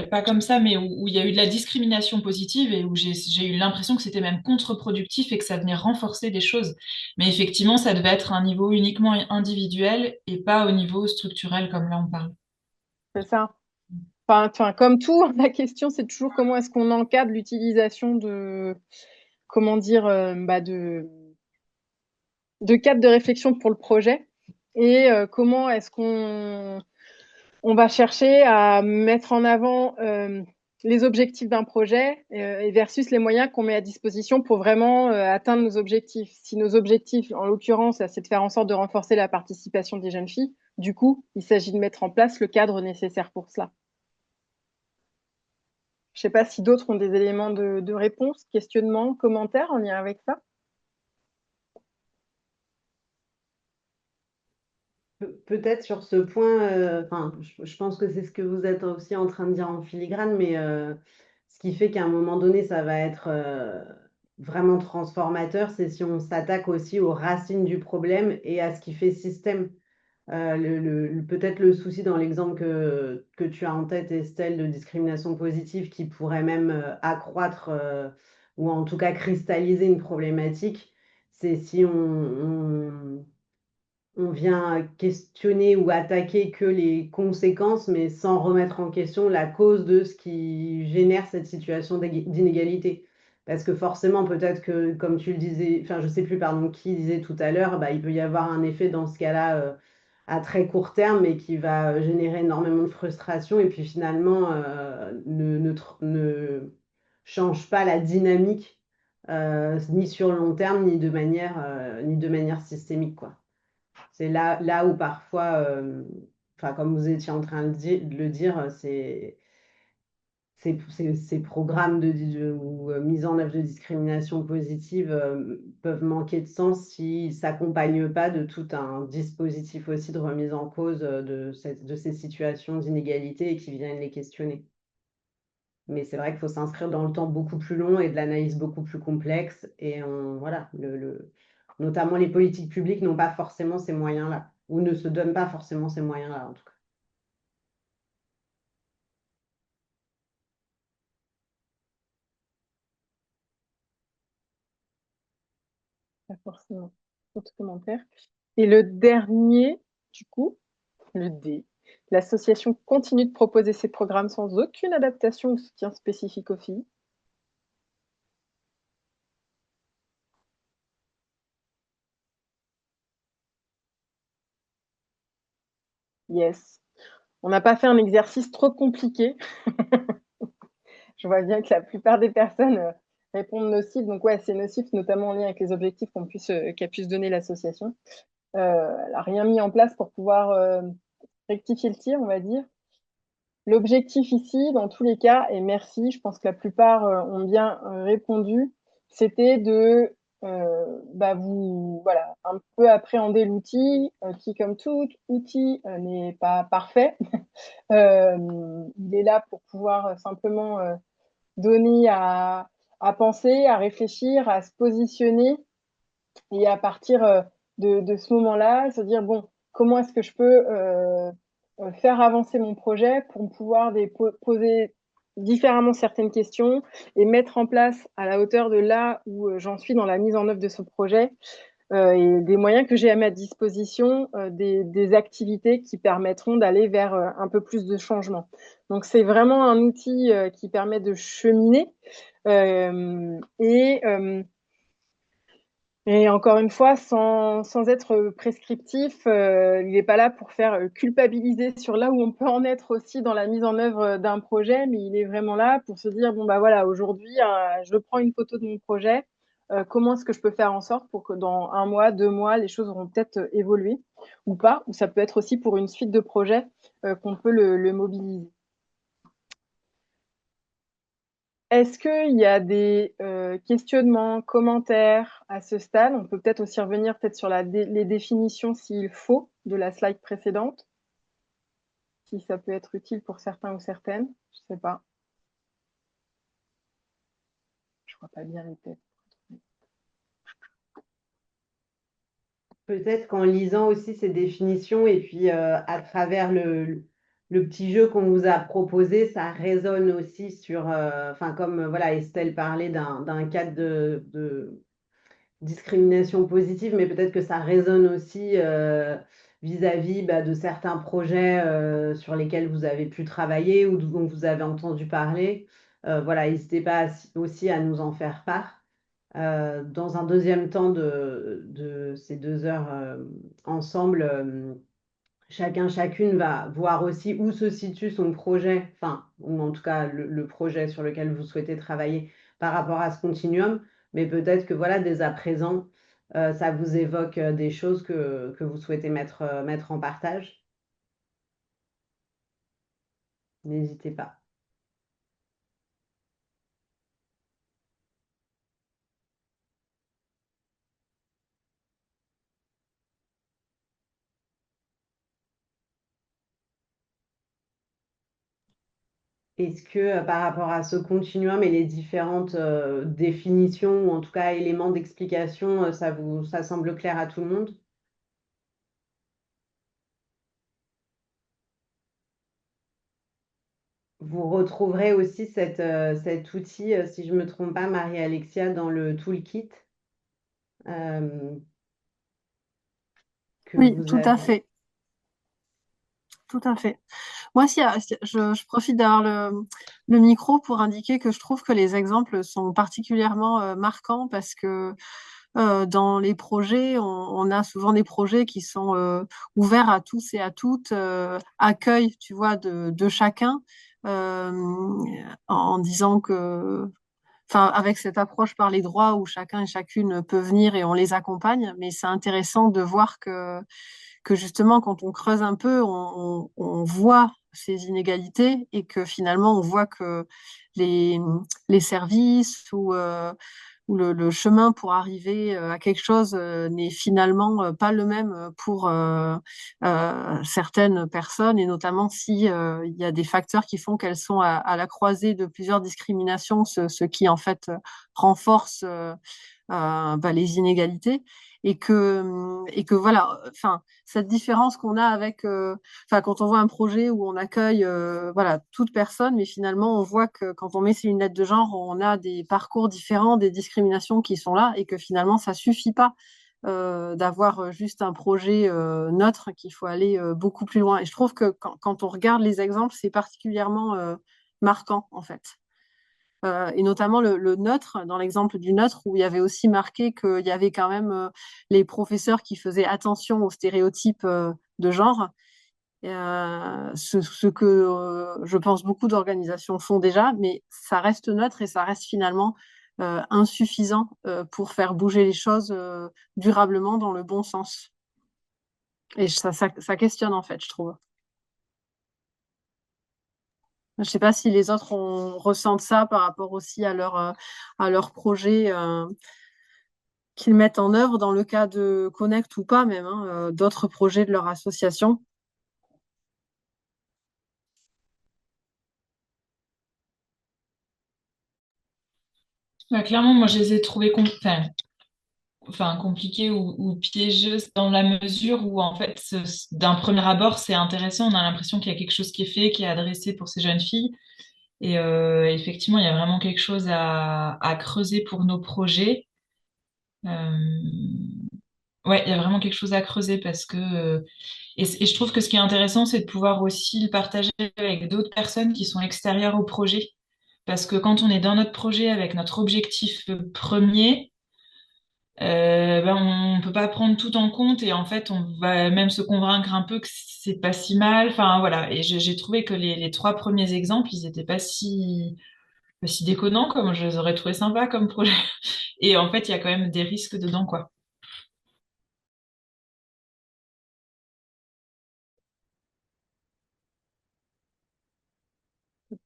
pas comme ça, mais où il y a eu de la discrimination positive et où j'ai eu l'impression que c'était même contre-productif et que ça venait renforcer des choses. Mais effectivement, ça devait être à un niveau uniquement individuel et pas au niveau structurel comme là on parle. C'est ça. Enfin, comme tout, la question, c'est toujours comment est-ce qu'on encadre l'utilisation comment dire, de cadres de réflexion pour le projet et comment est-ce qu'on On va chercher à mettre en avant les objectifs d'un projet et versus les moyens qu'on met à disposition pour vraiment atteindre nos objectifs. Si nos objectifs, en l'occurrence, c'est de faire en sorte de renforcer la participation des jeunes filles, du coup, il s'agit de mettre en place le cadre nécessaire pour cela. Je ne sais pas si d'autres ont des éléments de réponse, questionnements, commentaires en lien avec ça. Peut-être sur ce point, je pense que c'est ce que vous êtes aussi en train de dire en filigrane, mais ce qui fait qu'à un moment donné, ça va être vraiment transformateur, c'est si on s'attaque aussi aux racines du problème et à ce qui fait système. Peut-être le souci dans l'exemple que tu as en tête, Estelle, de discrimination positive qui pourrait même accroître ou en tout cas cristalliser une problématique, c'est si on vient questionner ou attaquer que les conséquences, mais sans remettre en question la cause de ce qui génère cette situation d'inégalité. Parce que forcément, peut-être que, comme tu le disais, enfin, je sais plus, pardon, qui disait tout à l'heure, bah, il peut y avoir un effet dans ce cas-là à très court terme, mais qui va générer énormément de frustration et puis finalement ne change pas la dynamique, ni sur le long terme, ni de manière systémique, quoi. C'est là où parfois, enfin, comme vous étiez en train de le dire, ces programmes ou mise en œuvre de discrimination positive peuvent manquer de sens s'ils ne s'accompagnent pas de tout un dispositif aussi de remise en cause de ces situations d'inégalité et qui viennent les questionner. Mais c'est vrai qu'il faut s'inscrire dans le temps beaucoup plus long et de l'analyse beaucoup plus complexe. Et voilà, notamment les politiques publiques n'ont pas forcément ces moyens-là, ou ne se donnent pas forcément ces moyens-là, en tout cas. Pas forcément. Autre commentaire. Et le dernier, du coup, le D. L'association continue de proposer ses programmes sans aucune adaptation ou soutien spécifique aux filles. Yes. On n'a pas fait un exercice trop compliqué. Je vois bien que la plupart des personnes répondent nocif. Donc ouais, c'est nocif, notamment en lien avec les objectifs qu'a pu se donner l'association. Elle n'a rien mis en place pour pouvoir rectifier le tir, on va dire. L'objectif ici, dans tous les cas, et merci, je pense que la plupart ont bien répondu, c'était de voilà, un peu appréhender l'outil qui, comme tout outil, n'est pas parfait. Il est là pour pouvoir simplement donner à penser, à réfléchir, à se positionner et à partir de ce moment-là, se dire, bon, comment est-ce que je peux faire avancer mon projet pour pouvoir poser différemment certaines questions et mettre en place à la hauteur de là où j'en suis dans la mise en œuvre de ce projet et des moyens que j'ai à ma disposition, des activités qui permettront d'aller vers un peu plus de changement. Donc c'est vraiment un outil qui permet de cheminer et encore une fois, sans être prescriptif, il n'est pas là pour faire culpabiliser sur là où on peut en être aussi dans la mise en œuvre d'un projet, mais il est vraiment là pour se dire, bon, bah voilà, aujourd'hui, je prends une photo de mon projet, comment est-ce que je peux faire en sorte pour que dans 1 mois, 2 mois, les choses auront peut-être évolué ou pas, ou ça peut être aussi pour une suite de projets qu'on peut le mobiliser. Est-ce qu'il y a des questionnements, commentaires à ce stade? On peut peut-être aussi revenir peut-être sur les définitions s'il faut de la slide précédente, si ça peut être utile pour certains ou certaines. Je ne sais pas. Je ne vois pas bien les têtes. Peut-être qu'en lisant aussi ces définitions et puis à travers le petit jeu qu'on vous a proposé, ça résonne aussi sur, enfin comme voilà, Estelle parlait d'un cadre de discrimination positive, mais peut-être que ça résonne aussi vis-à-vis de certains projets sur lesquels vous avez pu travailler ou dont vous avez entendu parler. Voilà, n'hésitez pas aussi à nous en faire part. Dans un deuxième temps de ces 2 heures ensemble, chacun, chacune va voir aussi où se situe son projet, enfin, ou en tout cas le projet sur lequel vous souhaitez travailler par rapport à ce continuum. Mais peut-être que voilà, dès à présent, ça vous évoque des choses que vous souhaitez mettre en partage. N'hésitez pas. Est-ce que par rapport à ce continuum et les différentes définitions, ou en tout cas éléments d'explication, ça semble clair à tout le monde? Vous retrouverez aussi cet outil, si je ne me trompe pas, Marie-Alexia, dans le toolkit euh, que Oui, vous tout à avez. fait. Tout à fait. Moi, je profite d'avoir le micro pour indiquer que je trouve que les exemples sont particulièrement marquants parce que dans les projets, on a souvent des projets qui sont ouverts à tous et à toutes, accueil, tu vois, de chacun, euh, en disant que, enfin, avec cette approche par les droits où chacun et chacune peut venir et on les accompagne, mais c'est intéressant de voir que justement, quand on creuse un peu, on voit ces inégalités et que finalement, on voit que les, les services ou le chemin pour arriver à quelque chose n'est finalement pas le même pour certaines personnes, et notamment si il y a des facteurs qui font qu'elles sont à la croisée de plusieurs discriminations, ce qui en fait renforce les inégalités et que voilà, enfin cette différence qu'on a avec, enfin quand on voit un projet où on accueille voilà toute personne, mais finalement on voit que quand on met ses lunettes de genre, on a des parcours différents, des discriminations qui sont là et que finalement ça suffit pas d'avoir juste un projet neutre, qu'il faut aller beaucoup plus loin. Et je trouve que quand on regarde les exemples, c'est particulièrement marquant en fait. Et notamment le neutre, dans l'exemple du neutre, où il y avait aussi marqué qu'il y avait quand même les professeurs qui faisaient attention aux stéréotypes de genre, ce que je pense beaucoup d'organisations font déjà, mais ça reste neutre et ça reste finalement insuffisant pour faire bouger les choses durablement dans le bon sens. Et ça questionne en fait, je trouve. Je ne sais pas si les autres ressentent ça par rapport aussi à leur projet qu'ils mettent en œuvre dans le cas de Connect ou pas même, hein, d'autres projets de leur association. Bah, clairement, moi, je les ai trouvées compliquées ou piégeuses dans la mesure où, en fait, d'un premier abord, c'est intéressant. On a l'impression qu'il y a quelque chose qui est fait, qui est adressé pour ces jeunes filles. Et effectivement, il y a vraiment quelque chose à creuser pour nos projets. Euh, ouais, il y a vraiment quelque chose à creuser parce que et je trouve que ce qui est intéressant, c'est de pouvoir aussi le partager avec d'autres personnes qui sont extérieures au projet. Parce que quand on est dans notre projet avec notre objectif premier, on peut pas prendre tout en compte et en fait, on va même se convaincre un peu que c'est pas si mal. Enfin, voilà. Et j'ai trouvé que les trois premiers exemples, ils étaient pas si déconnants comme je les aurais trouvé sympas comme projet. Et en fait, il y a quand même des risques dedans, quoi.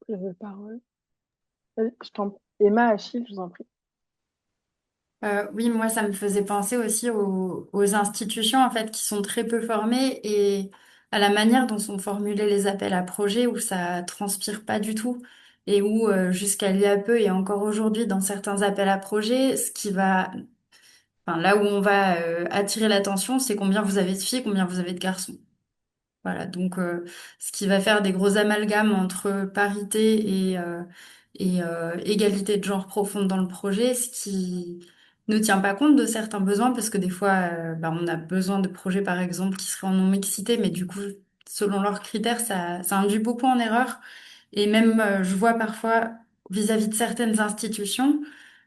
Prise de parole. Emma, Achille, je vous en prie. Oui, moi, ça me faisait penser aussi aux institutions en fait qui sont très peu formées et à la manière dont sont formulés les appels à projets où ça transpire pas du tout et où jusqu'à il y a peu et encore aujourd'hui dans certains appels à projets, enfin, là où on va attirer l'attention, c'est combien vous avez de filles, combien vous avez de garçons. Voilà, donc ce qui va faire des gros amalgames entre parité et égalité de genre profonde dans le projet, ce qui ne tient pas compte de certains besoins, parce que des fois, on a besoin de projets, par exemple, qui seraient en non-mixité, mais du coup, selon leurs critères, ça induit beaucoup en erreur. Et même, je vois parfois, vis-à-vis de certaines institutions,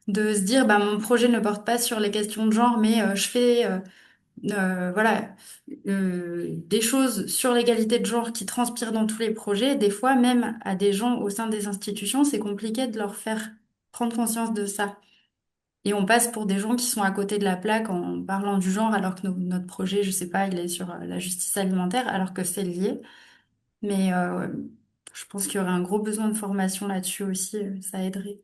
de se dire, bah, mon projet ne porte pas sur les questions de genre, mais je fais voilà, des choses sur l'égalité de genre qui transpirent dans tous les projets. Des fois, même à des gens au sein des institutions, c'est compliqué de leur faire prendre conscience de ça. Et on passe pour des gens qui sont à côté de la plaque en parlant du genre, alors que notre projet, je sais pas, il est sur la justice alimentaire, alors que c'est lié. Mais je pense qu'il y aurait un gros besoin de formation là-dessus aussi, ça aiderait.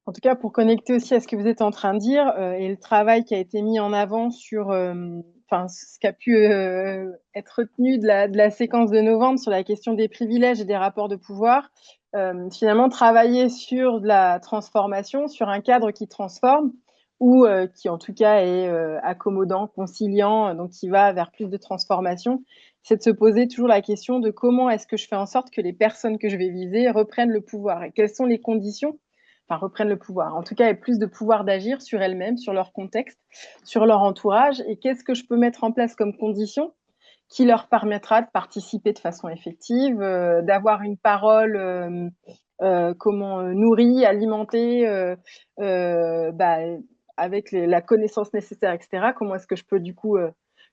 En tout cas, pour connecter aussi à ce que vous êtes en train de dire et le travail qui a été mis en avant sur enfin, ce qui a pu être retenu de la séquence de novembre sur la question des privilèges et des rapports de pouvoir, finalement, travailler sur de la transformation, sur un cadre qui transforme ou qui, en tout cas, est accommodant, conciliant, donc qui va vers plus de transformation, c'est de se poser toujours la question de comment est-ce que je fais en sorte que les personnes que je vais viser reprennent le pouvoir et quelles sont les conditions enfin reprennent le pouvoir, en tout cas aient plus de pouvoir d'agir sur elles-mêmes, sur leur contexte, sur leur entourage, et qu'est-ce que je peux mettre en place comme condition qui leur permettra de participer de façon effective, d'avoir une parole nourrie, alimentée, bah, avec la connaissance nécessaire, etc. Comment est-ce que je peux du coup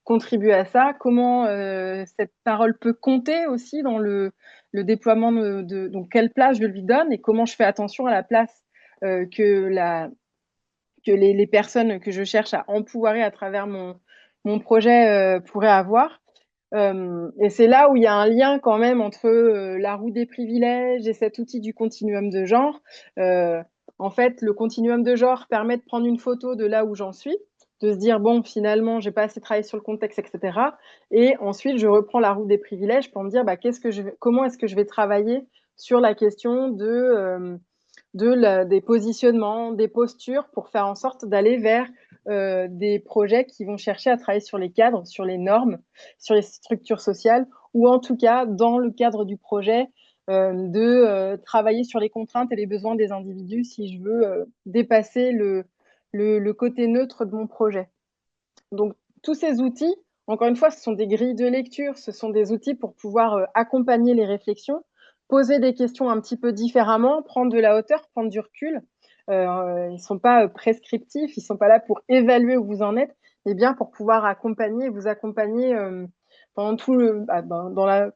contribuer à ça? Comment cette parole peut compter aussi dans le déploiement donc quelle place je lui donne et comment je fais attention à la place que les personnes que je cherche à empouvoirer à travers mon projet pourraient avoir. Et c'est là où il y a un lien quand même entre la roue des privilèges et cet outil du continuum de genre. Euh, En fait, le continuum de genre permet de prendre une photo de là où j'en suis, de se dire, bon, finalement, j'ai pas assez travaillé sur le contexte, etc. Et ensuite, je reprends la roue des privilèges pour me dire, bah, comment est-ce que je vais travailler sur la question des positionnements, des postures pour faire en sorte d'aller vers des projets qui vont chercher à travailler sur les cadres, sur les normes, sur les structures sociales, ou en tout cas, dans le cadre du projet, de travailler sur les contraintes et les besoins des individus si je veux dépasser le côté neutre de mon projet. Donc, tous ces outils, encore une fois, ce sont des grilles de lecture, ce sont des outils pour pouvoir accompagner les réflexions, poser des questions un petit peu différemment, prendre de la hauteur, prendre du recul. Ils ne sont pas prescriptifs, ils ne sont pas là pour évaluer où vous en êtes, mais bien pour pouvoir vous accompagner pendant tout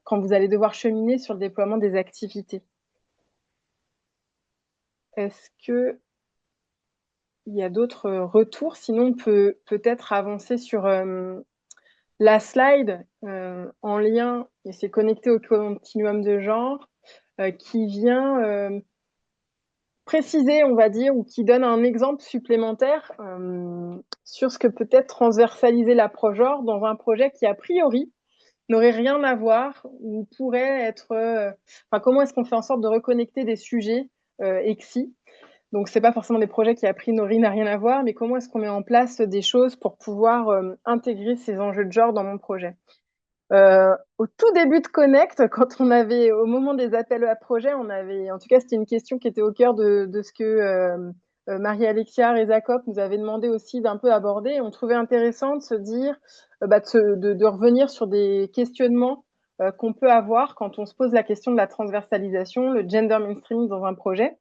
quand vous allez devoir cheminer sur le déploiement des activités. Est-ce que il y a d'autres retours? Sinon, on peut peut-être avancer sur la slide en lien, et c'est connecté au continuum de genre, qui vient préciser, on va dire, ou qui donne un exemple supplémentaire sur ce que peut être transversaliser l'approche genre dans un projet qui, a priori, n'aurait rien à voir ou pourrait être... enfin, comment est-ce qu'on fait en sorte de reconnecter des sujets EXI? Donc, ce n'est pas forcément des projets qui, a priori, n'ont rien à voir, mais comment est-ce qu'on met en place des choses pour pouvoir intégrer ces enjeux de genre dans mon projet? Au tout début de Connect, au moment des appels à projets, en tout cas, c'était une question qui était au cœur de ce que Marie-Alexia Rezakop nous avait demandé aussi d'un peu aborder. Et on trouvait intéressant de se dire, de revenir sur des questionnements qu'on peut avoir quand on se pose la question de la transversalisation, le gender mainstreaming dans un projet.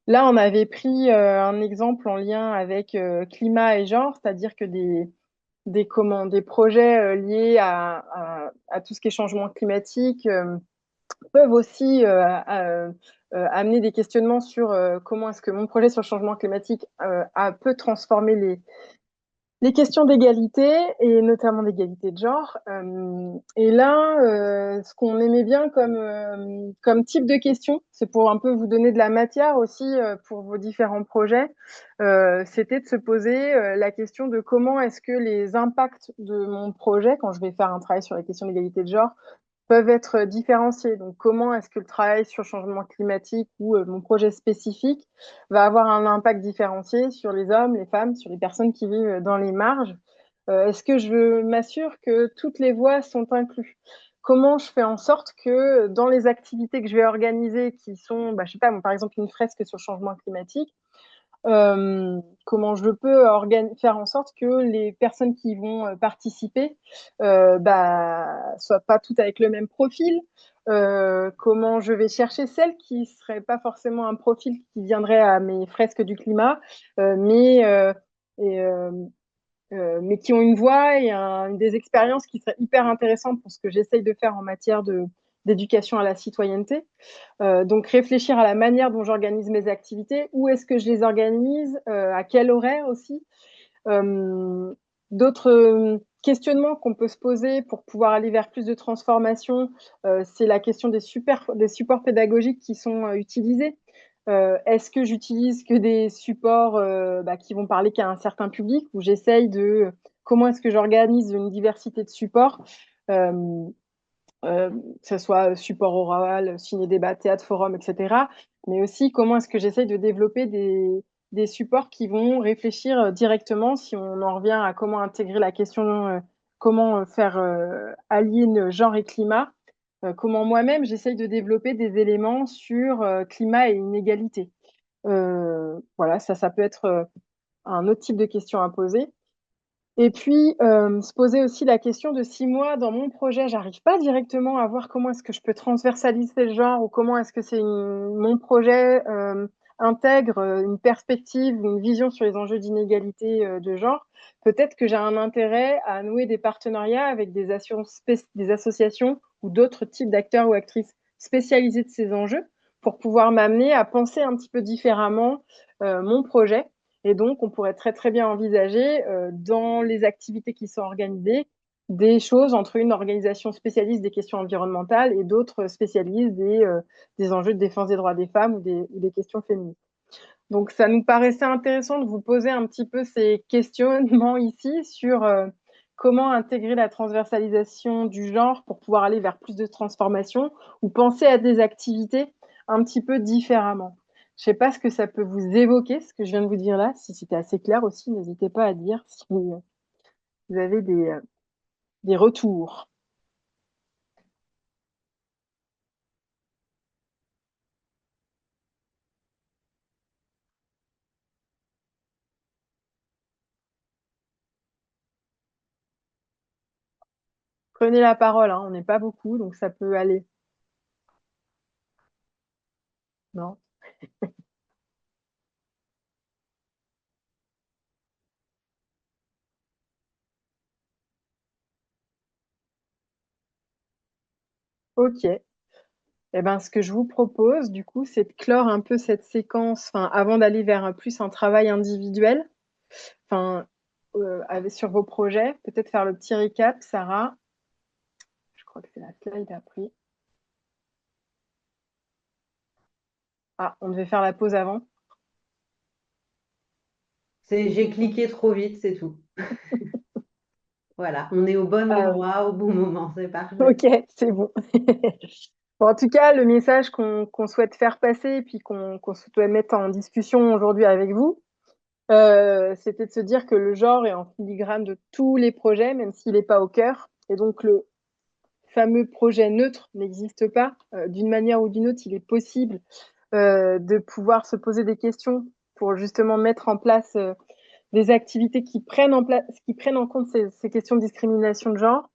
Là, on avait pris un exemple en lien avec climat et genre, c'est-à-dire que des projets liés à tout ce qui est changement climatique peuvent aussi amener des questionnements sur comment est-ce que mon projet sur le changement climatique peut transformer les questions d'égalité et notamment d'égalité de genre. Et là, ce qu'on aimait bien comme type de question, c'est pour un peu vous donner de la matière aussi pour vos différents projets, c'était de se poser la question de comment est-ce que les impacts de mon projet, quand je vais faire un travail sur la question d'égalité de genre, peuvent être différenciés. Donc, comment est-ce que le travail sur le changement climatique ou mon projet spécifique va avoir un impact différencié sur les hommes, les femmes, sur les personnes qui vivent dans les marges? Est-ce que je m'assure que toutes les voix sont incluses? Comment je fais en sorte que dans les activités que je vais organiser, qui sont, je sais pas, par exemple, une fresque sur le changement climatique, comment je peux faire en sorte que les personnes qui vont participer soient pas toutes avec le même profil. Comment je vais chercher celles qui seraient pas forcément un profil qui viendrait à mes fresques du climat, mais et, mais qui ont une voix et des expériences qui seraient hyper intéressantes pour ce que j'essaye de faire en matière d'éducation à la citoyenneté. Donc réfléchir à la manière dont j'organise mes activités, où est-ce que je les organise, à quel horaire aussi. D'autres questionnements qu'on peut se poser pour pouvoir aller vers plus de transformation, c'est la question des supports pédagogiques qui sont utilisés. Est-ce que j'utilise que des supports qui vont parler qu'à un certain public, ou j'essaye de comment est-ce que j'organise une diversité de supports, que ce soit support oral, ciné-débat, théâtre, forum, etc. Mais aussi comment est-ce que j'essaye de développer des supports qui vont réfléchir directement, si on en revient à comment intégrer la question, comment faire allier genre et climat, comment moi-même j'essaye de développer des éléments sur climat et inégalité. Voilà, ça peut être un autre type de question à poser. Et puis, se poser aussi la question de si moi, dans mon projet, j'arrive pas directement à voir comment est-ce que je peux transversaliser le genre, ou comment est-ce que mon projet intègre une perspective, une vision sur les enjeux d'inégalité de genre. Peut-être que j'ai un intérêt à nouer des partenariats avec des associations ou d'autres types d'acteurs ou actrices spécialisés de ces enjeux pour pouvoir m'amener à penser un petit peu différemment mon projet. Et donc, on pourrait très, très bien envisager dans les activités qui sont organisées des choses entre une organisation spécialiste des questions environnementales et d'autres spécialistes des enjeux de défense des droits des femmes ou des questions féministes. Donc, ça nous paraissait intéressant de vous poser un petit peu ces questionnements ici sur comment intégrer la transversalisation du genre pour pouvoir aller vers plus de transformation ou penser à des activités un petit peu différemment. Je ne sais pas ce que ça peut vous évoquer, ce que je viens de vous dire là. Si c'était assez clair aussi, n'hésitez pas à dire si vous avez des retours. Prenez la parole, hein, on n'est pas beaucoup, donc ça peut aller. Non? Ok. Eh ben, ce que je vous propose, du coup, c'est de clore un peu cette séquence, avant d'aller vers plus un travail individuel, sur vos projets. Peut-être faire le petit récap, Sarah. Je crois que c'est la slide après. Ah, on devait faire la pause avant. J'ai cliqué trop vite, c'est tout. Voilà, on est au bon endroit, au bon moment, c'est parfait. Ok, c'est bon. Bon, en tout cas, le message qu'on souhaite faire passer et puis qu'on souhaite mettre en discussion aujourd'hui avec vous, c'était de se dire que le genre est en filigrane de tous les projets, même s'il n'est pas au cœur. Et donc, le fameux projet neutre n'existe pas. D'une manière ou d'une autre, il est possible de pouvoir se poser des questions pour justement mettre en place des activités qui prennent en compte ces questions de discrimination de genre.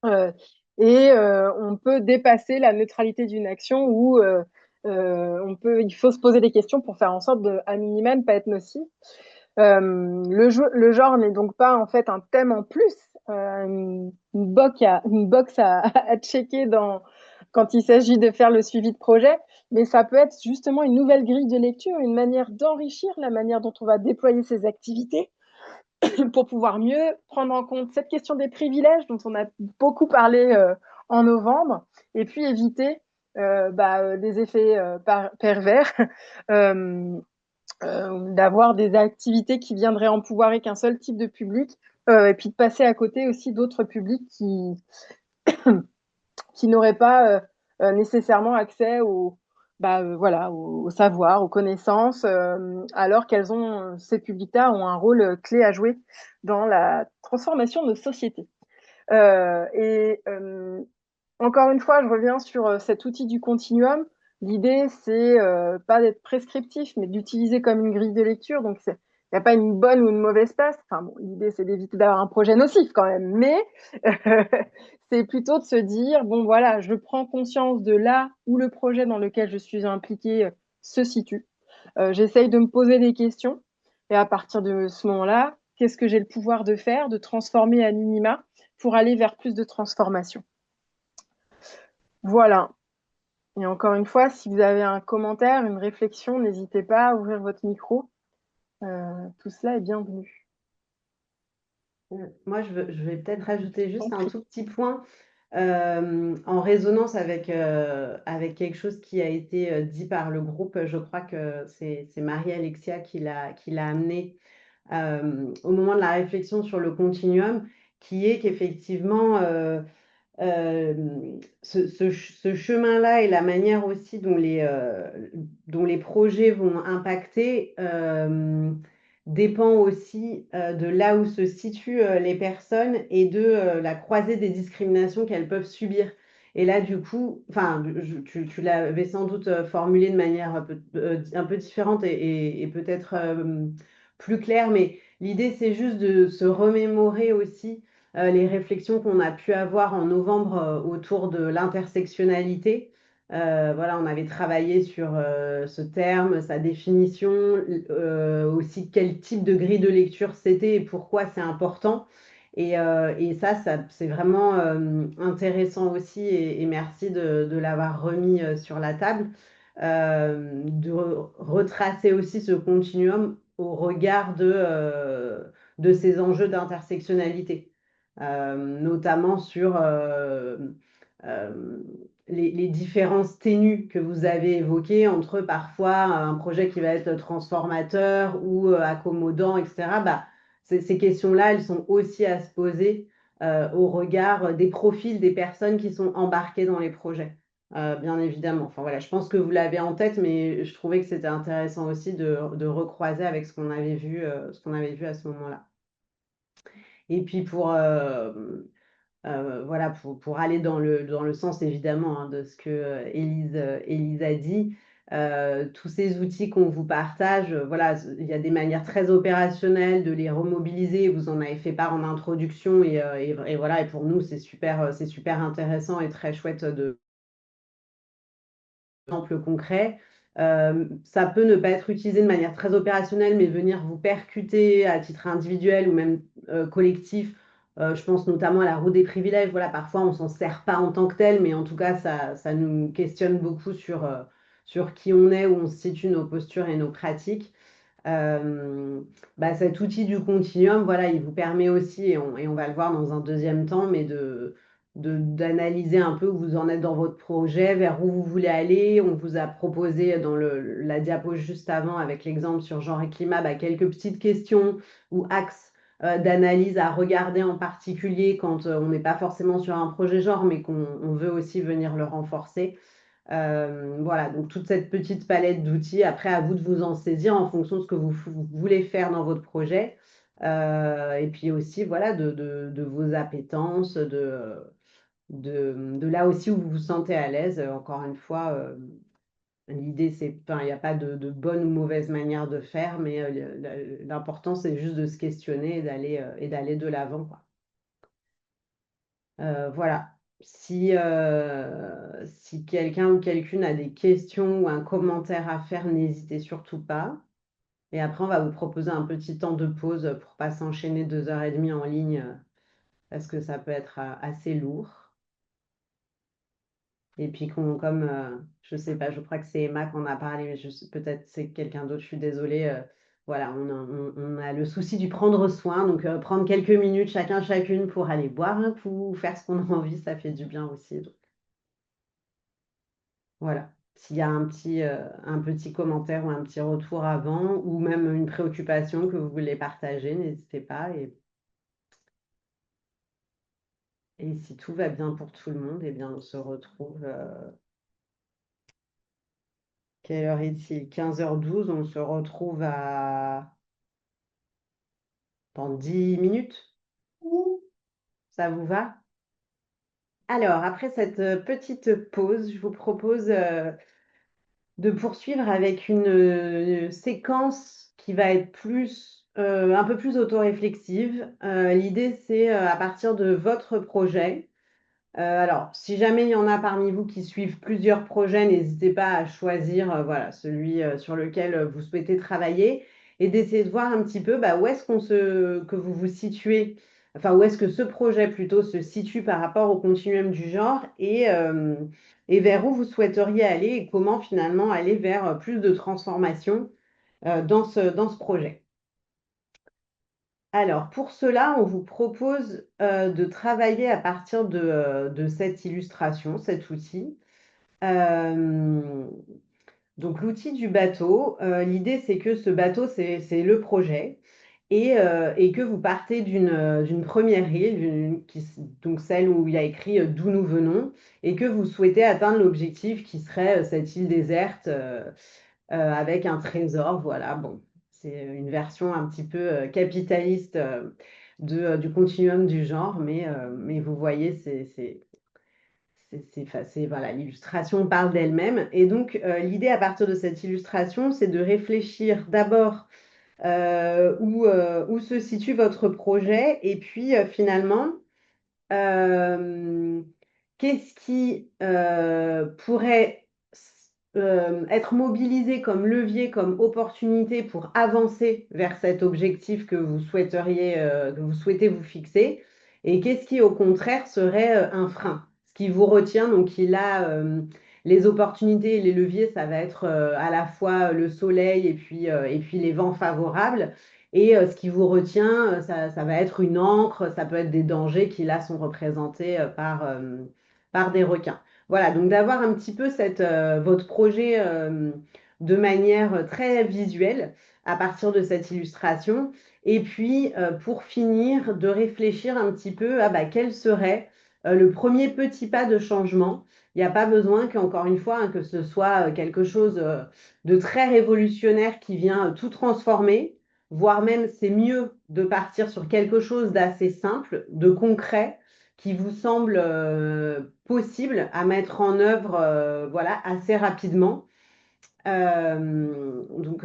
On peut dépasser la neutralité d'une action où il faut se poser des questions pour faire en sorte de, à minima, ne pas être nocif. Le genre n'est donc pas en fait un thème en plus, une box à checker quand il s'agit de faire le suivi de projet, mais ça peut être justement une nouvelle grille de lecture, une manière d'enrichir la manière dont on va déployer ces activités pour pouvoir mieux prendre en compte cette question des privilèges dont on a beaucoup parlé en novembre, et puis éviter des effets pervers, d'avoir des activités qui viendraient empouvoirer qu'un seul type de public, et puis de passer à côté aussi d'autres publics qui n'auraient pas nécessairement accès au savoir, aux connaissances, alors ces publics-là ont un rôle clé à jouer dans la transformation de nos sociétés. Encore une fois, je reviens sur cet outil du continuum. L'idée, c'est pas d'être prescriptif, mais d'utiliser comme une grille de lecture. Donc, il n'y a pas une bonne ou une mauvaise place. Enfin, bon, l'idée, c'est d'éviter d'avoir un projet nocif quand même. Mais c'est plutôt de se dire, bon, voilà, je prends conscience de là où le projet dans lequel je suis impliquée se situe. J'essaye de me poser des questions. Et à partir de ce moment-là, qu'est-ce que j'ai le pouvoir de faire, de transformer à minima pour aller vers plus de transformation. Voilà. Et encore une fois, si vous avez un commentaire, une réflexion, n'hésitez pas à ouvrir votre micro. Tout cela est bienvenu. Moi, je vais peut-être rajouter juste un prie. tout petit point en résonance avec, avec quelque chose qui a été dit par le groupe. Je crois que c'est Marie-Alexia qui l'a amené au moment de la réflexion sur le continuum, qui est qu'effectivement, ce chemin-là et la manière aussi dont les projets vont impacter dépend aussi de là où se situent les personnes et de la croisée des discriminations qu'elles peuvent subir. Et là, du coup, enfin, tu l'avais sans doute formulé de manière un peu différente et peut-être plus claire, mais l'idée, c'est juste de se remémorer aussi les réflexions qu'on a pu avoir en novembre autour de l'intersectionnalité. Voilà, on avait travaillé sur ce terme, sa définition, aussi quel type de grille de lecture c'était et pourquoi c'est important. Et ça c'est vraiment intéressant aussi et merci de l'avoir remis sur la table, de retracer aussi ce continuum au regard de ces enjeux d'intersectionnalité. Notamment sur euh, les différences ténues que vous avez évoquées entre parfois un projet qui va être transformateur ou accommodant, etc. Bah, ces questions-là, elles sont aussi à se poser au regard des profils des personnes qui sont embarquées dans les projets. Bien évidemment. Enfin voilà, je pense que vous l'avez en tête, mais je trouvais que c'était intéressant aussi de recroiser avec ce qu'on avait vu à ce moment-là. Et puis voilà, pour aller dans le sens évidemment de ce que Élise a dit, tous ces outils qu'on vous partage, voilà, il y a des manières très opérationnelles de les remobiliser. Vous en avez fait part en introduction et voilà, et pour nous, c'est super intéressant et très chouette de exemple concret. Ça peut ne pas être utilisé de manière très opérationnelle, mais venir vous percuter à titre individuel ou même collectif. Je pense notamment à la roue des privilèges. Voilà, parfois, on s'en sert pas en tant que tel, mais en tout cas, ça nous questionne beaucoup sur qui on est, où on se situe, nos postures et nos pratiques. Cet outil du continuum, voilà, il vous permet aussi, et on va le voir dans un deuxième temps, mais d'analyser un peu où vous en êtes dans votre projet, vers où vous voulez aller. On vous a proposé dans la diapo juste avant, avec l'exemple sur genre et climat, quelques petites questions ou axes d'analyse à regarder en particulier quand on n'est pas forcément sur un projet genre, mais qu'on veut aussi venir le renforcer. Voilà, donc toute cette petite palette d'outils, après à vous de vous en saisir en fonction de ce que vous voulez faire dans votre projet. Et puis aussi, voilà, de vos appétences, de là aussi où vous vous sentez à l'aise. Encore une fois, l'idée, c'est, enfin, il n'y a pas de bonne ou mauvaise manière de faire, mais l'important, c'est juste de se questionner et d'aller de l'avant, quoi. Voilà. Si quelqu'un ou quelqu'une a des questions ou un commentaire à faire, n'hésitez surtout pas. Et après, on va vous proposer un petit temps de pause pour pas s'enchaîner 2h30 en ligne, parce que ça peut être assez lourd. Et puis, je sais pas, je crois que c'est Emma qu'on a parlé, mais peut-être c'est quelqu'un d'autre, je suis désolée. Voilà, on a le souci du prendre soin, donc prendre quelques minutes chacune pour aller boire un coup, faire ce qu'on a envie, ça fait du bien aussi. Donc, voilà. S'il y a un petit commentaire ou un petit retour avant, ou même une préoccupation que vous voulez partager, n'hésitez pas. Et si tout va bien pour tout le monde, eh bien, on se retrouve. Quelle heure est-il? 15h12, on se retrouve dans 10 minutes. Ça vous va? Alors, après cette petite pause, je vous propose de poursuivre avec une séquence qui va être un peu plus autoréflexive. L'idée, c'est à partir de votre projet. Alors, si jamais il y en a parmi vous qui suivent plusieurs projets, n'hésitez pas à choisir voilà, celui sur lequel vous souhaitez travailler et d'essayer de voir un petit peu où est-ce que vous vous situez, enfin où est-ce que ce projet plutôt se situe par rapport au continuum du genre et vers où vous souhaiteriez aller et comment finalement aller vers plus de transformation dans ce projet. Alors, pour cela, on vous propose de travailler à partir de cette illustration, cet outil. Donc, l'outil du bateau, l'idée, c'est que ce bateau, c'est le projet et que vous partez d'une première île, donc celle où il y a écrit d'où nous venons, et que vous souhaitez atteindre l'objectif qui serait cette île déserte avec un trésor. Voilà, bon, c'est une version un petit peu capitaliste du continuum du genre, mais vous voyez, voilà, l'illustration parle d'elle-même. Et donc, l'idée à partir de cette illustration, c'est de réfléchir d'abord où se situe votre projet et puis finalement, euh, qu'est-ce qui pourrait être mobilisé comme levier, comme opportunité pour avancer vers cet objectif que vous souhaitez vous fixer, et qu'est-ce qui au contraire serait un frein, ce qui vous retient. Donc les opportunités et les leviers, ça va être à la fois le soleil et puis les vents favorables. Et ce qui vous retient, ça va être une ancre, ça peut être des dangers qui là sont représentés par des requins. Voilà, donc d'avoir un petit peu votre projet de manière très visuelle à partir de cette illustration. Et puis, pour finir, de réfléchir un petit peu à quel serait le premier petit pas de changement. Il n'y a pas besoin qu'encore une fois, que ce soit quelque chose de très révolutionnaire qui vient tout transformer, voire même c'est mieux de partir sur quelque chose d'assez simple, de concret, qui vous semble possible à mettre en œuvre voilà, assez rapidement. Donc,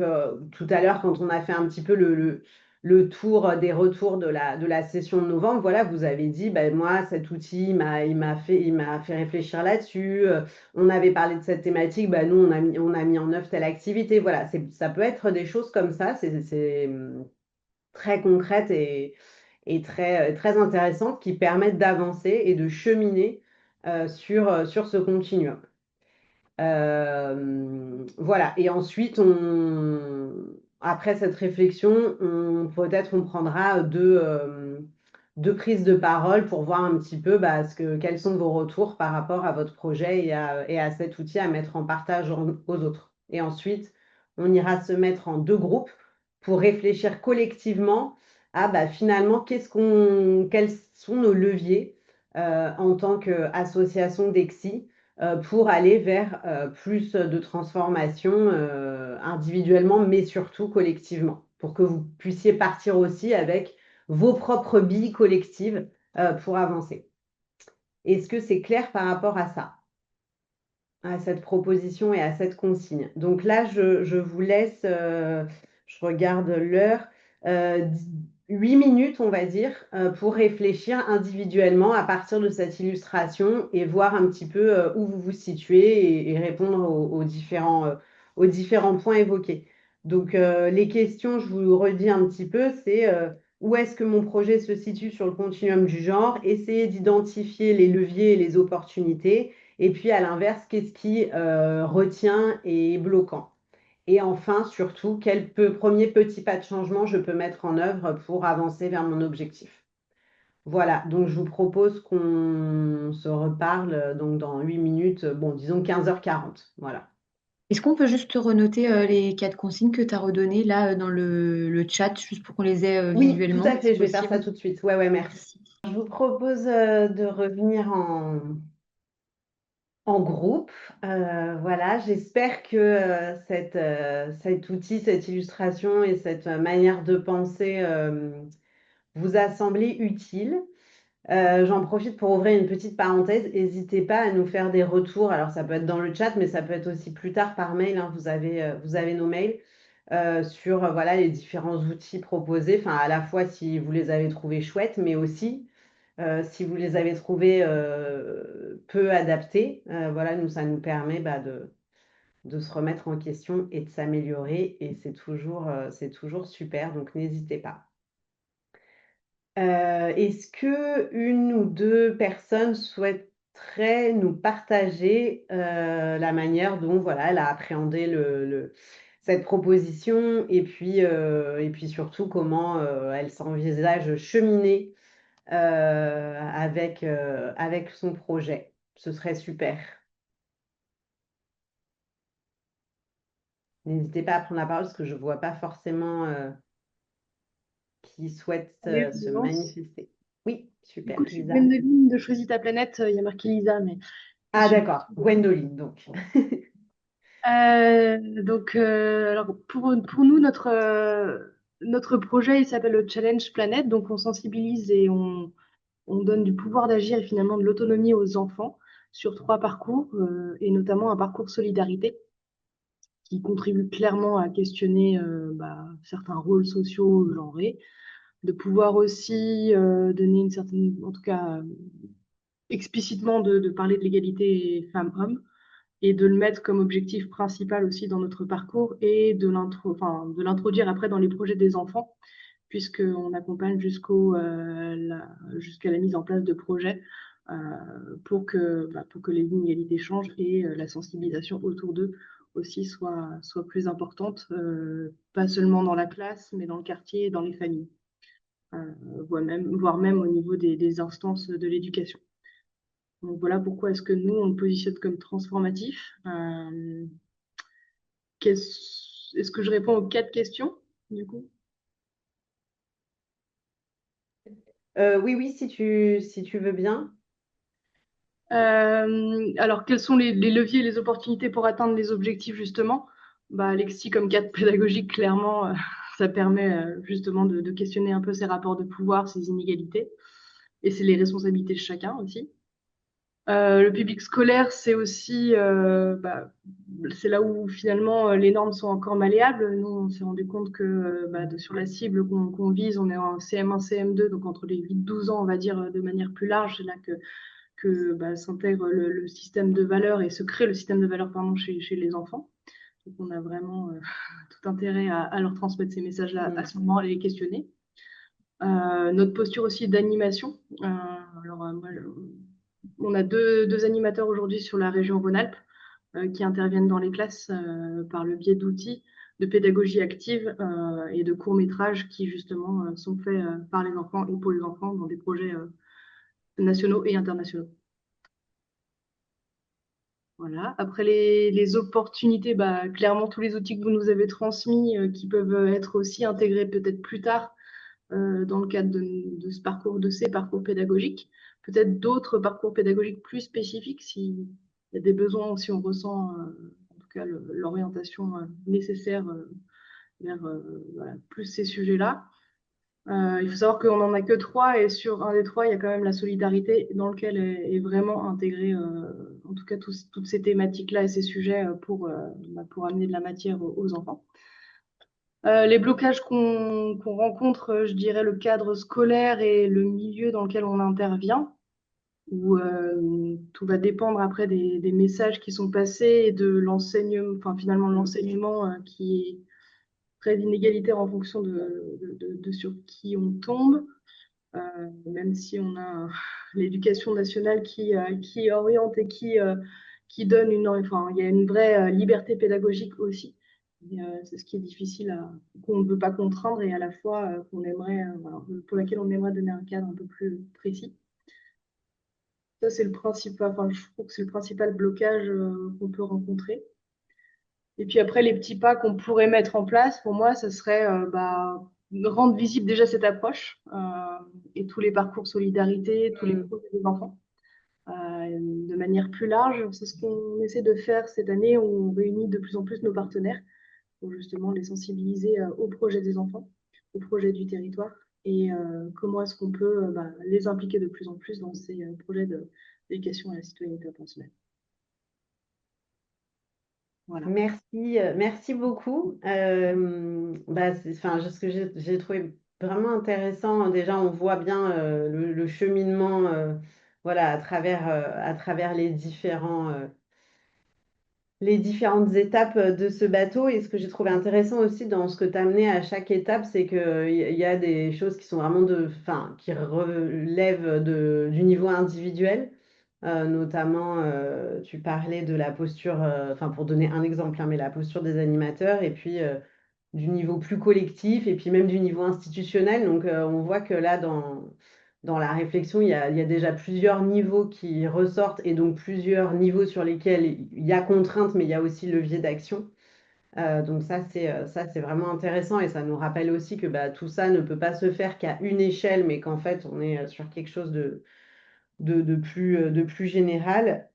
tout à l'heure, quand on a fait un petit peu le tour des retours de la session de novembre, voilà, vous avez dit, moi, cet outil, il m'a fait réfléchir là-dessus. On avait parlé de cette thématique, nous, on a mis en œuvre telle activité. Voilà, ça peut être des choses comme ça. C'est très concrètes et très intéressantes qui permettent d'avancer et de cheminer sur ce continuum. Voilà. Et ensuite, après cette réflexion, peut-être on prendra deux prises de parole pour voir un petit peu quels sont vos retours par rapport à votre projet et à cet outil à mettre en partage aux autres. Et ensuite, on ira se mettre en deux groupes pour réfléchir collectivement à finalement quels sont nos leviers en tant qu'association d'EXI pour aller vers plus de transformation individuellement, mais surtout collectivement, pour que vous puissiez partir aussi avec vos propres billes collectives pour avancer. Est-ce que c'est clair par rapport à ça, à cette proposition et à cette consigne? Donc là, je vous laisse, je regarde l'heure, 8 minutes, on va dire, pour réfléchir individuellement à partir de cette illustration et voir un petit peu où vous vous situez et répondre aux différents points évoqués. Donc, les questions, je vous redis un petit peu, c'est où est-ce que mon projet se situe sur le continuum du genre? Essayez d'identifier les leviers et les opportunités. Et puis, à l'inverse, qu'est-ce qui retient et est bloquant? Et enfin, surtout, quel premier petit pas de changement je peux mettre en œuvre pour avancer vers mon objectif? Voilà, donc je vous propose qu'on se reparle donc dans 8 minutes, bon, disons 15h40. Voilà. Est-ce qu'on peut juste renoter les 4 consignes que tu as redonnées là dans le chat, juste pour qu'on les ait Oui, visuellement, tout à fait, si je vais faire ça possible? tout de suite. Ouais, merci. Je vous propose de revenir en groupe. Voilà, j'espère que cet outil, cette illustration et cette manière de penser vous a semblé utile. J'en profite pour ouvrir une petite parenthèse. N'hésitez pas à nous faire des retours. Alors, ça peut être dans le chat, mais ça peut être aussi plus tard par mail, hein. Vous avez nos mails sur voilà, les différents outils proposés. Enfin, à la fois si vous les avez trouvés chouettes, mais aussi si vous les avez trouvés peu adaptés. Voilà, nous, ça nous permet de se remettre en question et de s'améliorer. Et c'est toujours super. Donc, n'hésitez pas. Est-ce que une ou deux personnes souhaiteraient nous partager la manière dont voilà, elle a appréhendé cette proposition et puis surtout comment elle s'envisage cheminer avec son projet? Ce serait super. N'hésitez pas à prendre la parole parce que je ne vois pas forcément qui souhaite Allez, je se lance. manifester. Oui, Du super, coup, je suis Lisa. Gwendoline de Choisis ta planète. Il y a marqué Lisa, mais je Ah suis. d'accord, Gwendoline donc. Alors pour nous, notre projet, il s'appelle le Challenge Planète. Donc, on sensibilise et on donne du pouvoir d'agir et finalement de l'autonomie aux enfants sur 3 parcours, et notamment un parcours solidarité qui contribue clairement à questionner certains rôles sociaux genrés, de pouvoir aussi donner une certaine, en tout cas explicitement de parler de l'égalité femmes-hommes et de le mettre comme objectif principal aussi dans notre parcours et de l'introduire après dans les projets des enfants, puisqu'on accompagne jusqu'à la mise en place de projets euh, pour que les inégalités changent et la sensibilisation autour d'eux aussi soit plus importante, pas seulement dans la classe, mais dans le quartier et dans les familles, voire même au niveau des instances de l'éducation. Donc voilà pourquoi est-ce que nous, on le positionne comme transformatif. Est-ce que je réponds aux 4 questions, du coup? Oui, oui, si tu veux bien. Alors, quels sont les leviers et les opportunités pour atteindre les objectifs, justement? Lexi, comme cadre pédagogique, clairement, ça permet justement de questionner un peu ces rapports de pouvoir, ces inégalités, et c'est les responsabilités de chacun aussi. Le public scolaire, c'est aussi, c'est là où finalement les normes sont encore malléables. Nous, on s'est rendu compte que sur la cible qu'on vise, on est en CM1, CM2, donc entre les 8-12 ans, on va dire de manière plus large, c'est là que s'intègre le système de valeurs et se crée le système de valeurs pardon, chez les enfants. Donc on a vraiment tout intérêt à leur transmettre ces messages-là à ce moment et les questionner. Notre posture aussi d'animation. On a deux animateurs aujourd'hui sur la région Rhône-Alpes qui interviennent dans les classes par le biais d'outils de pédagogie active et de courts-métrages qui justement sont faits par les enfants et pour les enfants dans des projets nationaux et internationaux. Voilà. Après les opportunités, clairement tous les outils que vous nous avez transmis qui peuvent être aussi intégrés peut-être plus tard dans le cadre de ces parcours pédagogiques. Peut-être d'autres parcours pédagogiques plus spécifiques s'il y a des besoins, si on ressent en tout cas l'orientation nécessaire vers plus ces sujets-là. Il faut savoir qu'on n'en a que 3 et sur un des 3, il y a quand même la solidarité dans lequel est vraiment intégré en tout cas toutes ces thématiques-là et ces sujets pour amener de la matière aux enfants. Les blocages qu'on rencontre, je dirais le cadre scolaire et le milieu dans lequel on intervient, où tout va dépendre après des messages qui sont passés et de l'enseignement, enfin finalement l'enseignement qui est très inégalitaire en fonction de sur qui on tombe, même si on a l'éducation nationale qui oriente et qui donne enfin, il y a une vraie liberté pédagogique aussi. C'est ce qui est difficile, qu'on ne veut pas contraindre et à la fois qu'on aimerait, pour laquelle on aimerait donner un cadre un peu plus précis. Ça, c'est le principal, enfin, je trouve que c'est le principal blocage qu'on peut rencontrer. Et puis après, les petits pas qu'on pourrait mettre en place, pour moi, ce serait rendre visible déjà cette approche et tous les parcours solidarité, tous les projets des enfants. De manière plus large, c'est ce qu'on essaie de faire cette année. On réunit de plus en plus nos partenaires pour justement les sensibiliser au projet des enfants, au projet du territoire et comment est-ce qu'on peut les impliquer de plus en plus dans ces projets d'éducation à la citoyenneté opérationnelle. Voilà. Merci beaucoup. Ce que j'ai trouvé vraiment intéressant, déjà, on voit bien le cheminement voilà, à travers les différentes étapes de ce bateau. Et ce que j'ai trouvé intéressant aussi dans ce que tu as amené à chaque étape, c'est qu'il y a des choses qui sont vraiment qui relèvent du niveau individuel. Notamment, tu parlais de la posture, pour donner un exemple, hein, mais la posture des animateurs, et puis du niveau plus collectif, et puis même du niveau institutionnel. Donc, on voit que là, dans la réflexion, il y a déjà plusieurs niveaux qui ressortent, et donc plusieurs niveaux sur lesquels il y a contrainte, mais il y a aussi levier d'action. Donc ça, c'est vraiment intéressant, et ça nous rappelle aussi que tout ça ne peut pas se faire qu'à une échelle, mais qu'en fait, on est sur quelque chose de plus général.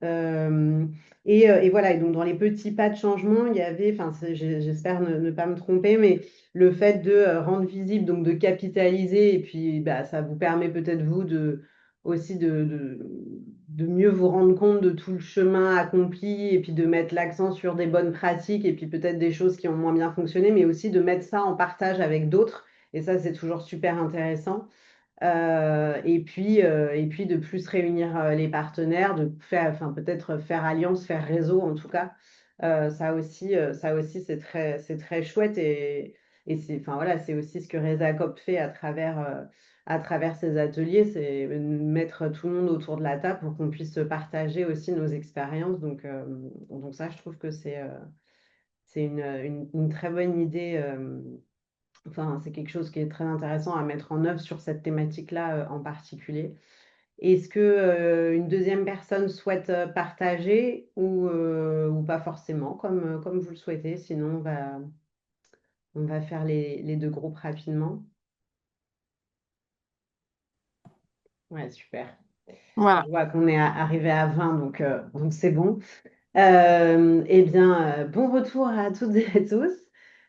Et voilà, et donc dans les petits pas de changement, il y avait, j'espère ne pas me tromper, mais le fait de rendre visible, donc de capitaliser, et puis ça vous permet peut-être vous aussi de mieux vous rendre compte de tout le chemin accompli, et puis de mettre l'accent sur des bonnes pratiques, et puis peut-être des choses qui ont moins bien fonctionné, mais aussi de mettre ça en partage avec d'autres. Et ça, c'est toujours super intéressant. Et puis de plus réunir les partenaires, de faire, peut-être faire alliance, faire réseau en tout cas. Ça aussi c'est très chouette, et voilà, c'est aussi ce que Resacop fait à travers ces ateliers, c'est mettre tout le monde autour de la table pour qu'on puisse partager aussi nos expériences. Donc ça, je trouve que c'est une très bonne idée. C'est quelque chose qui est très intéressant à mettre en œuvre sur cette thématique-là en particulier. Est-ce que une deuxième personne souhaite partager ou pas forcément, comme vous le souhaitez? Sinon, on va faire les deux groupes rapidement. Ouais, super. Voilà. Je vois qu'on est arrivé à 20, donc c'est bon. Bon retour à toutes et à tous.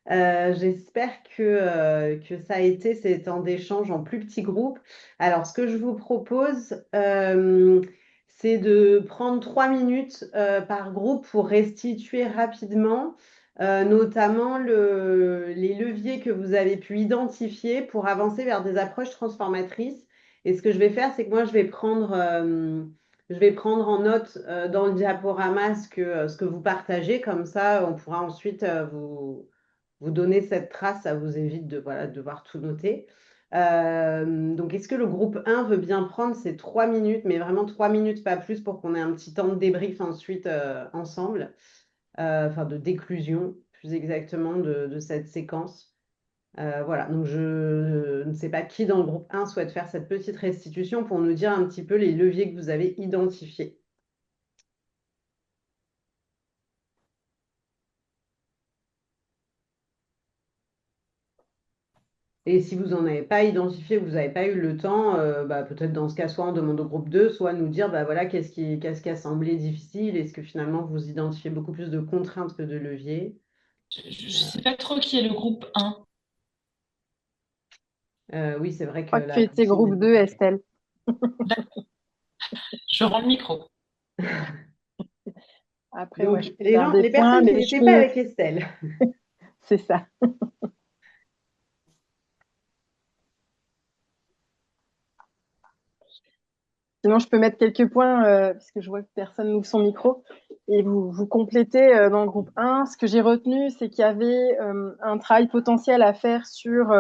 J'espère que ça a été ces temps d'échange en plus petits groupes. Alors, ce que je vous propose, c'est de prendre 3 minutes par groupe pour restituer rapidement, notamment les leviers que vous avez pu identifier pour avancer vers des approches transformatrices. Et ce que je vais faire, c'est que moi, je vais prendre en note dans le diaporama ce que vous partagez, comme ça on pourra ensuite vous donner cette trace, ça vous évite de devoir tout noter. Donc est-ce que le groupe 1 veut bien prendre ces 3 minutes, mais vraiment 3 minutes, pas plus, pour qu'on ait un petit temps de débrief ensuite ensemble, de déclusion plus exactement de cette séquence. Voilà, donc je ne sais pas qui dans le groupe 1 souhaite faire cette petite restitution pour nous dire un petit peu les leviers que vous avez identifiés. Et si vous n'en avez pas identifié, vous n'avez pas eu le temps, peut-être dans ce cas, soit on demande au groupe 2, soit nous dire, voilà, qu'est-ce qui a semblé difficile? Est-ce que finalement vous identifiez beaucoup plus de contraintes que de leviers? Je ne sais pas trop qui est le groupe 1. Oui, c'est vrai Je que crois que là, tu étais groupe 2, Estelle. Je rends le micro. Après, donc, moi, je peux faire des les points, personnes qui mais je n'étaient pas peux... avec Estelle. C'est ça. Sinon, je peux mettre quelques points, puisque je vois que personne n'ouvre son micro, et vous complétez dans le groupe 1. Ce que j'ai retenu, c'est qu'il y avait un travail potentiel à faire sur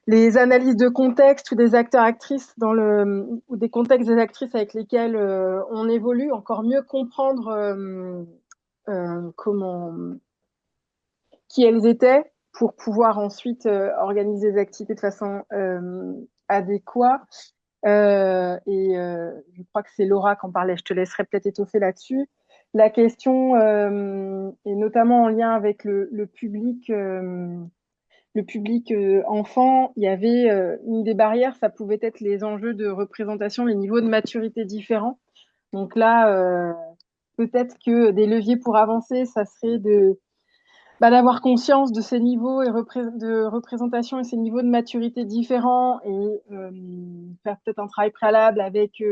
les analyses de contexte ou des acteurs-actrices ou des contextes des actrices avec lesquels on évolue, encore mieux comprendre qui elles étaient pour pouvoir ensuite organiser des activités de façon adéquate. Je crois que c'est Laura qui en parlait, je te laisserai peut-être étoffer là-dessus. La question est notamment en lien avec le public enfant. Il y avait une des barrières, ça pouvait être les enjeux de représentation, les niveaux de maturité différents. Donc là, peut-être que des leviers pour avancer, ça serait d'avoir conscience de ces niveaux de représentation et ces niveaux de maturité différents et faire peut-être un travail préalable avec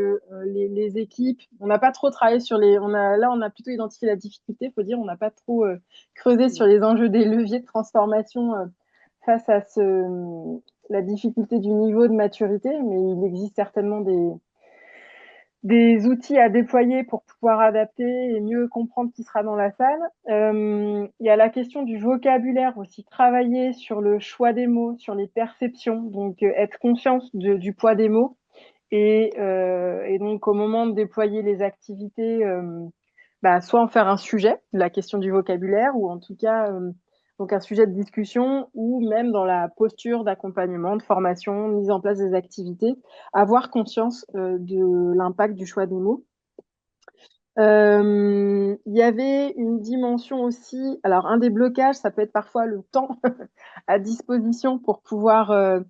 les équipes. On n'a pas trop travaillé sur on a plutôt identifié la difficulté, faut dire, on n'a pas trop creusé sur les enjeux des leviers de transformation face à la difficulté du niveau de maturité, mais il existe certainement des outils à déployer pour pouvoir adapter et mieux comprendre qui sera dans la salle. Il y a la question du vocabulaire aussi, travailler sur le choix des mots, sur les perceptions, donc être conscient du poids des mots et donc au moment de déployer les activités, soit en faire un sujet, la question du vocabulaire, ou en tout cas donc un sujet de discussion, ou même dans la posture d'accompagnement, de formation, mise en place des activités, avoir conscience de l'impact du choix des mots. Il y avait une dimension aussi, alors un des blocages, ça peut être parfois le temps à disposition pour pouvoir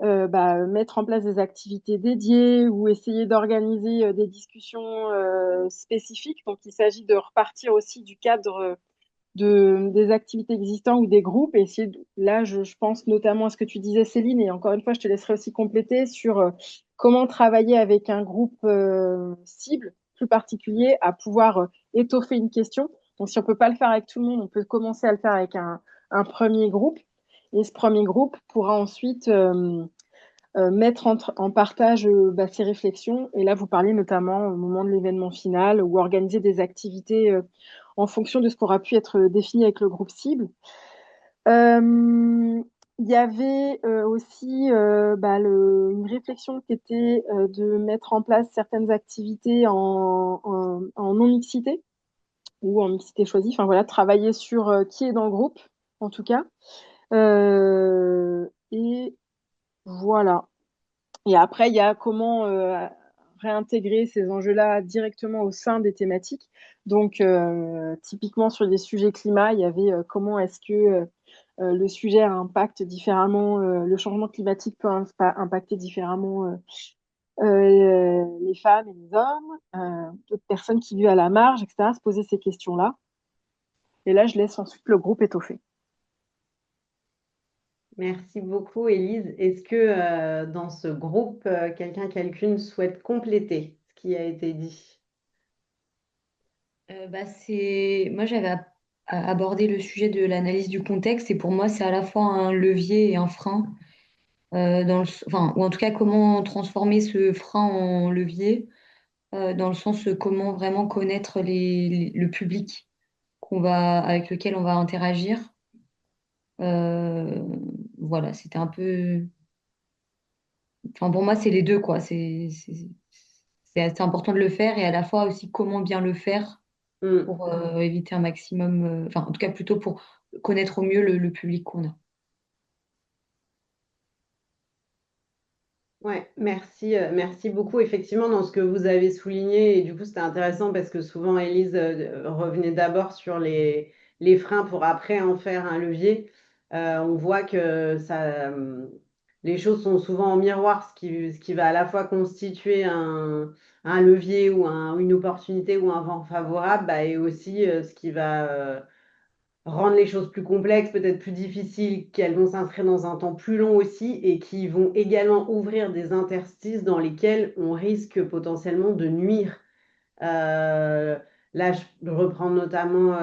mettre en place des activités dédiées ou essayer d'organiser des discussions spécifiques. Donc, il s'agit de repartir aussi du cadre des activités existantes ou des groupes et essayer là, je pense notamment à ce que tu disais, Céline, et encore une fois, je te laisserai aussi compléter sur comment travailler avec un groupe cible plus particulier à pouvoir étoffer une question. Donc, si on ne peut pas le faire avec tout le monde, on peut commencer à le faire avec un premier groupe. Et ce premier groupe pourra ensuite mettre en partage ces réflexions. Et là, vous parliez notamment au moment de l'événement final ou organiser des activités en fonction de ce qui aura pu être défini avec le groupe cible. Il y avait aussi une réflexion qui était de mettre en place certaines activités en non-mixité ou en mixité choisie. Enfin voilà, travailler sur qui est dans le groupe, en tout cas. Et voilà. Et après, il y a comment réintégrer ces enjeux-là directement au sein des thématiques. Donc, typiquement sur les sujets climat, il y avait comment est-ce que le sujet impacte différemment, le changement climatique peut impacter différemment les femmes et les hommes, d'autres personnes qui vivent à la marge, etc., se poser ces questions-là. Et là, je laisse ensuite le groupe étoffer. Merci beaucoup, Élise. Est-ce que dans ce groupe, quelqu'une souhaite compléter ce qui a été dit? Moi, j'avais abordé le sujet de l'analyse du contexte et pour moi, c'est à la fois un levier et un frein. Ou en tout cas, comment transformer ce frein en levier, dans le sens comment vraiment connaître le public avec lequel on va interagir. Euh, voilà, c'était un peu. Enfin, pour moi, c'est les deux, quoi. C'est assez important de le faire et à la fois aussi comment bien le faire pour éviter un maximum, enfin, en tout cas, plutôt pour connaître au mieux le public qu'on a. Ouais, merci beaucoup. Effectivement, dans ce que vous avez souligné, et du coup, c'était intéressant parce que souvent, Élise revenait d'abord sur les freins pour après en faire un levier. On voit que les choses sont souvent en miroir, ce qui va à la fois constituer un levier ou une opportunité ou un vent favorable, et aussi ce qui va rendre les choses plus complexes, peut-être plus difficiles, qu'elles vont s'inscrire dans un temps plus long aussi et qui vont également ouvrir des interstices dans lesquels on risque potentiellement de nuire. Euh, Là, je reprends notamment,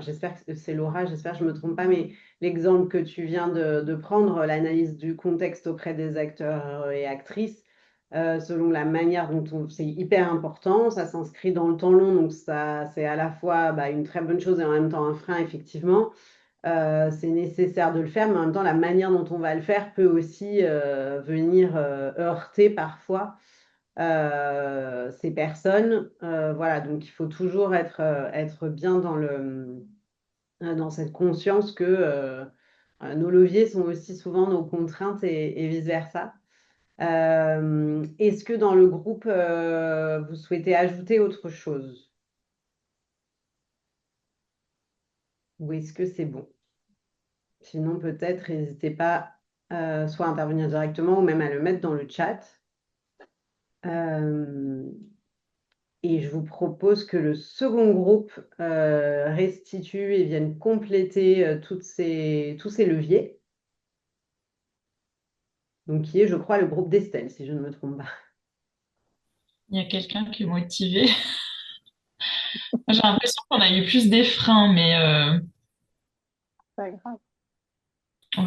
j'espère que c'est Laura, j'espère que je ne me trompe pas, mais l'exemple que tu viens de prendre, l'analyse du contexte auprès des acteurs et actrices, selon la manière dont c'est hyper important, ça s'inscrit dans le temps long, donc ça, c'est à la fois une très bonne chose et en même temps un frein, effectivement. C'est nécessaire de le faire, mais en même temps, la manière dont on va le faire peut aussi venir heurter parfois ces personnes. Voilà, donc il faut toujours être bien dans cette conscience que nos leviers sont aussi souvent nos contraintes et vice-versa. Est-ce que dans le groupe, vous souhaitez ajouter autre chose? Ou est-ce que c'est bon? Sinon, peut-être, n'hésitez pas soit à intervenir directement ou même à le mettre dans le chat. Et je vous propose que le second groupe restitue et vienne compléter tous ces leviers. Donc, qui est, je crois, le groupe d'Estelle, si je ne me trompe pas. Il y a quelqu'un qui est motivé. J'ai l'impression qu'on a eu plus des freins, mais Pas grave. ouais.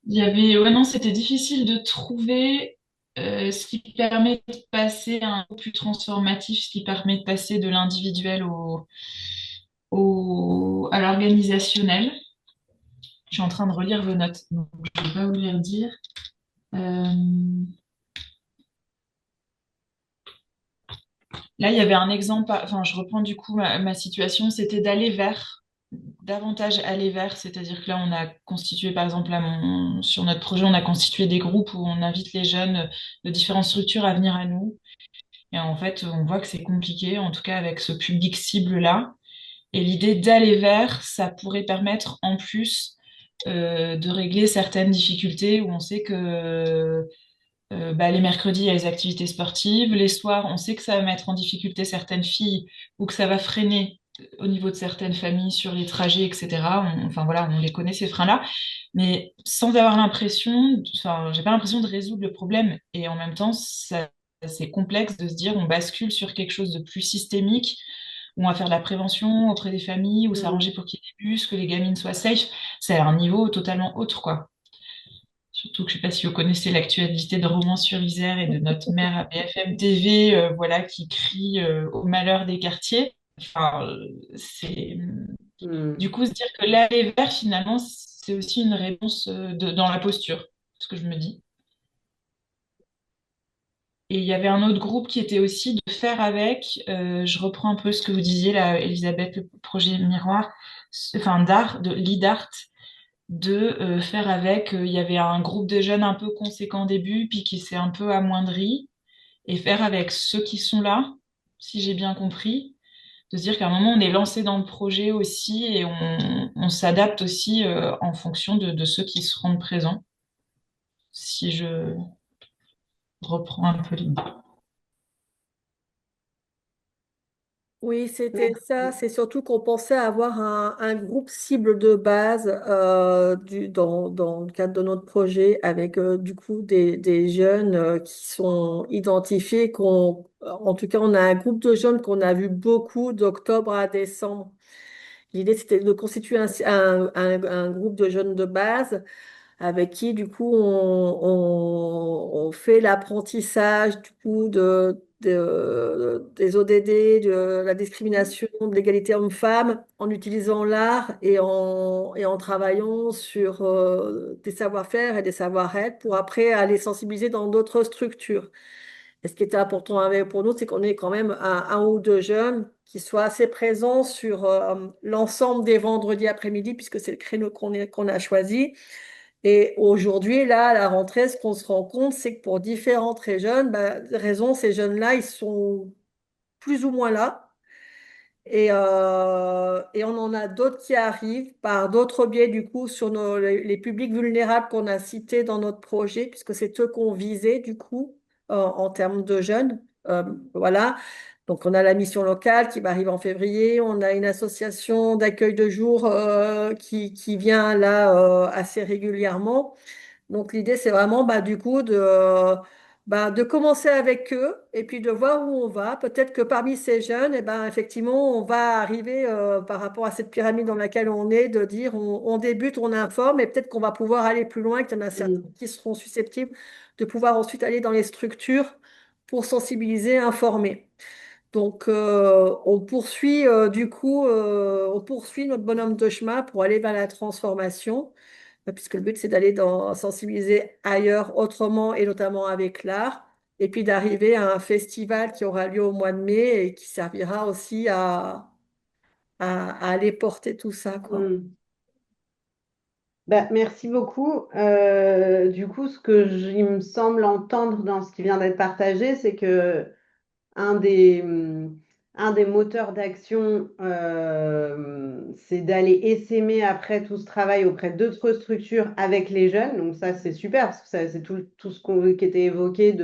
Il y avait, ouais, non, c'était difficile de trouver ce qui permet de passer à un plus transformatif, ce qui permet de passer de l'individuel à l'organisationnel. Je suis en train de relire vos notes, donc je ne vais pas vous les redire. Euh, Là, il y avait un exemple, enfin, je reprends du coup ma situation, c'était d'aller vers, davantage aller vers, c'est-à-dire que là, on a constitué, par exemple, sur notre projet, on a constitué des groupes où on invite les jeunes de différentes structures à venir à nous. Et en fait, on voit que c'est compliqué, en tout cas avec ce public cible-là. Et l'idée d'aller vers, ça pourrait permettre en plus de régler certaines difficultés où on sait que les mercredis, il y a les activités sportives. Les soirs, on sait que ça va mettre en difficulté certaines filles ou que ça va freiner au niveau de certaines familles sur les trajets, etc. Enfin voilà, on les connaît ces freins-là, mais sans avoir l'impression, enfin, j'ai pas l'impression de résoudre le problème. Et en même temps, c'est complexe de se dire on bascule sur quelque chose de plus systémique, où on va faire de la prévention auprès des familles, ou s'arranger pour qu'il y ait des bus, que les gamines soient safe. C'est à un niveau totalement autre, quoi. Surtout que je ne sais pas si vous connaissez l'actualité de Romans-sur-Isère et de notre maire à BFM TV, voilà, qui crie au malheur des quartiers. Enfin, c'est du coup se dire que l'aller vers, finalement, c'est aussi une réponse dans la posture, ce que je me dis. Et il y avait un autre groupe qui était aussi de faire avec, je reprends un peu ce que vous disiez là, Elisabeth, le projet Miroir, enfin d'art, de l'IDART, de faire avec, il y avait un groupe de jeunes un peu conséquent au début, puis qui s'est un peu amoindri, et faire avec ceux qui sont là, si j'ai bien compris, de se dire qu'à un moment on est lancé dans le projet aussi, et on s'adapte aussi en fonction de ceux qui se rendent présents, si je reprends un peu l'idée. Oui, c'était ça. C'est surtout qu'on pensait avoir un groupe cible de base dans le cadre de notre projet avec du coup des jeunes qui sont identifiés. En tout cas, on a un groupe de jeunes qu'on a vu beaucoup d'octobre à décembre. L'idée, c'était de constituer un groupe de jeunes de base avec qui, du coup, on fait l'apprentissage, du coup, des ODD, de la discrimination, de l'égalité homme-femme, en utilisant l'art et en travaillant sur des savoir-faire et des savoir-être pour après aller sensibiliser dans d'autres structures. Et ce qui était important pour nous, c'est qu'on ait quand même un ou deux jeunes qui soient assez présents sur l'ensemble des vendredis après-midi, puisque c'est le créneau qu'on a choisi. Et aujourd'hui, là, à la rentrée, ce qu'on se rend compte, c'est que pour différentes raisons, ces jeunes-là, ils sont plus ou moins là. Et on en a d'autres qui arrivent par d'autres biais, du coup, sur les publics vulnérables qu'on a cités dans notre projet, puisque c'est eux qu'on visait, du coup, en termes de jeunes. Voilà. Donc, on a la mission locale qui va arriver en février. On a une association d'accueil de jour qui vient là assez régulièrement. Donc l'idée, c'est vraiment du coup de commencer avec eux et puis de voir où on va. Peut-être que parmi ces jeunes, effectivement, on va arriver par rapport à cette pyramide dans laquelle on est, de dire on débute, on informe, et peut-être qu'on va pouvoir aller plus loin, qu'il y en a certains qui seront susceptibles de pouvoir ensuite aller dans les structures pour sensibiliser, informer. Donc, on poursuit on poursuit notre bonhomme de chemin pour aller vers la transformation puisque le but, c'est d'aller sensibiliser ailleurs, autrement, et notamment avec l'art, et puis d'arriver à un festival qui aura lieu au mois de mai et qui servira aussi à aller porter tout ça, quoi. Merci beaucoup. Du coup, il me semble entendre dans ce qui vient d'être partagé, c'est que un des, un des moteurs d'action, c'est d'aller essaimer après tout ce travail auprès d'autres structures avec les jeunes. Donc ça, c'est super, parce que c'est tout ce qui était évoqué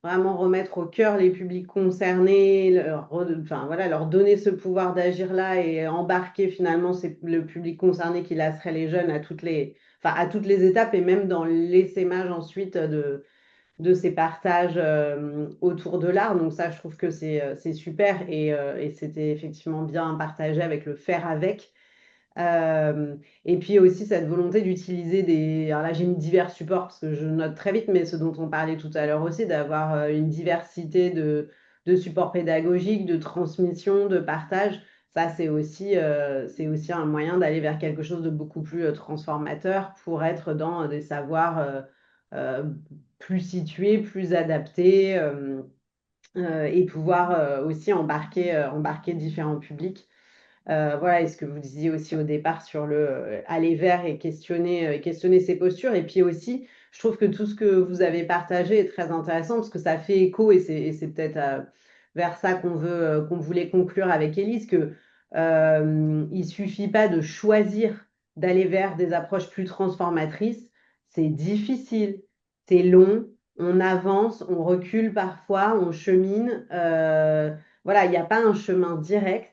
vraiment remettre au cœur les publics concernés, enfin, voilà, leur donner ce pouvoir d'agir là et embarquer finalement le public concerné qui là serait les jeunes enfin, à toutes les étapes et même dans l'essaimage ensuite de ces partages autour de l'art. Donc ça, je trouve que c'est super et c'était effectivement bien partagé avec le faire avec. Et puis aussi cette volonté d'utiliser Alors là, j'ai mis divers supports parce que je note très vite, mais ce dont on parlait tout à l'heure aussi, d'avoir une diversité de supports pédagogiques, de transmission, de partage. Ça, c'est aussi un moyen d'aller vers quelque chose de beaucoup plus transformateur pour être dans des savoirs euh, plus situés, plus adaptés et pouvoir aussi embarquer différents publics. Voilà, et ce que vous disiez aussi au départ sur le aller vers et questionner ses postures. Et puis aussi, je trouve que tout ce que vous avez partagé est très intéressant parce que ça fait écho et c'est peut-être vers ça qu'on voulait conclure avec Élise, que il suffit pas de choisir d'aller vers des approches plus transformatrices. C'est difficile, c'est long, on avance, on recule parfois, on chemine. Voilà, il n'y a pas un chemin direct.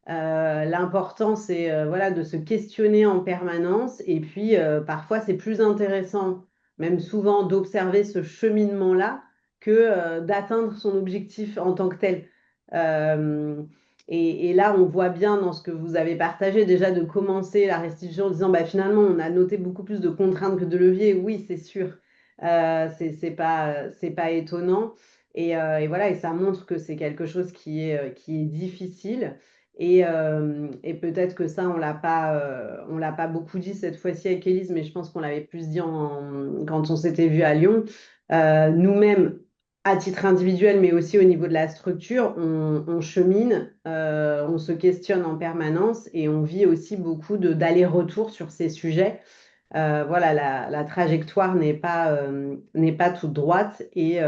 L'important, c'est voilà, de se questionner en permanence et puis parfois c'est plus intéressant, même souvent, d'observer ce cheminement-là que d'atteindre son objectif en tant que tel. Euh, et là, on voit bien dans ce que vous avez partagé déjà de commencer la restitution en disant bah, finalement, on a noté beaucoup plus de contraintes que de leviers. Oui, c'est sûr. C'est pas étonnant. Et voilà, et ça montre que c'est quelque chose qui est difficile. Et peut-être que ça, on l'a pas beaucoup dit cette fois-ci avec Élise, mais je pense qu'on l'avait plus dit quand on s'était vu à Lyon. Nous-mêmes, à titre individuel, mais aussi au niveau de la structure, on chemine, on se questionne en permanence et on vit aussi beaucoup d'allers-retours sur ces sujets. Voilà, la trajectoire n'est pas toute droite et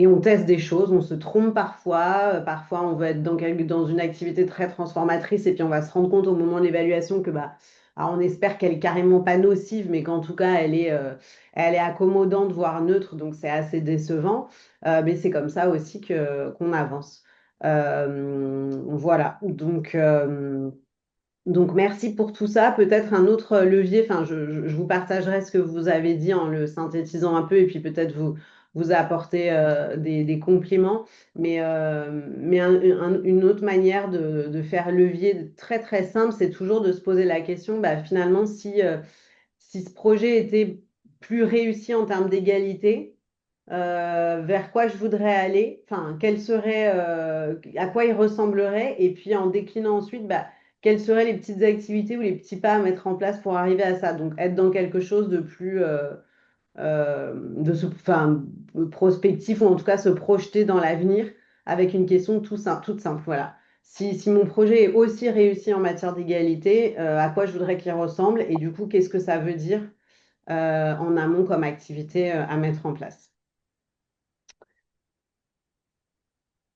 on teste des choses, on se trompe parfois. Parfois, on veut être dans une activité très transformatrice et puis on va se rendre compte au moment de l'évaluation que bah, alors on espère qu'elle est carrément pas nocive, mais qu'en tout cas, elle est accommodante, voire neutre, donc c'est assez décevant. Mais c'est comme ça aussi qu'on avance. Voilà, donc, merci pour tout ça. Peut-être un autre levier, enfin, je vous partagerai ce que vous avez dit en le synthétisant un peu et puis peut-être vous apporter des compliments. Mais une autre manière de faire levier très, très simple, c'est toujours de se poser la question, bah, finalement, si ce projet était plus réussi en termes d'égalité, vers quoi je voudrais aller, enfin, à quoi il ressemblerait, et puis en déclinant ensuite, bah, quelles seraient les petites activités ou les petits pas à mettre en place pour arriver à ça. Donc, être dans quelque chose de plus enfin, prospectif, ou en tout cas se projeter dans l'avenir avec une question toute simple. Voilà. Si mon projet est aussi réussi en matière d'égalité, à quoi je voudrais qu'il ressemble, et du coup, qu'est-ce que ça veut dire en amont comme activité à mettre en place.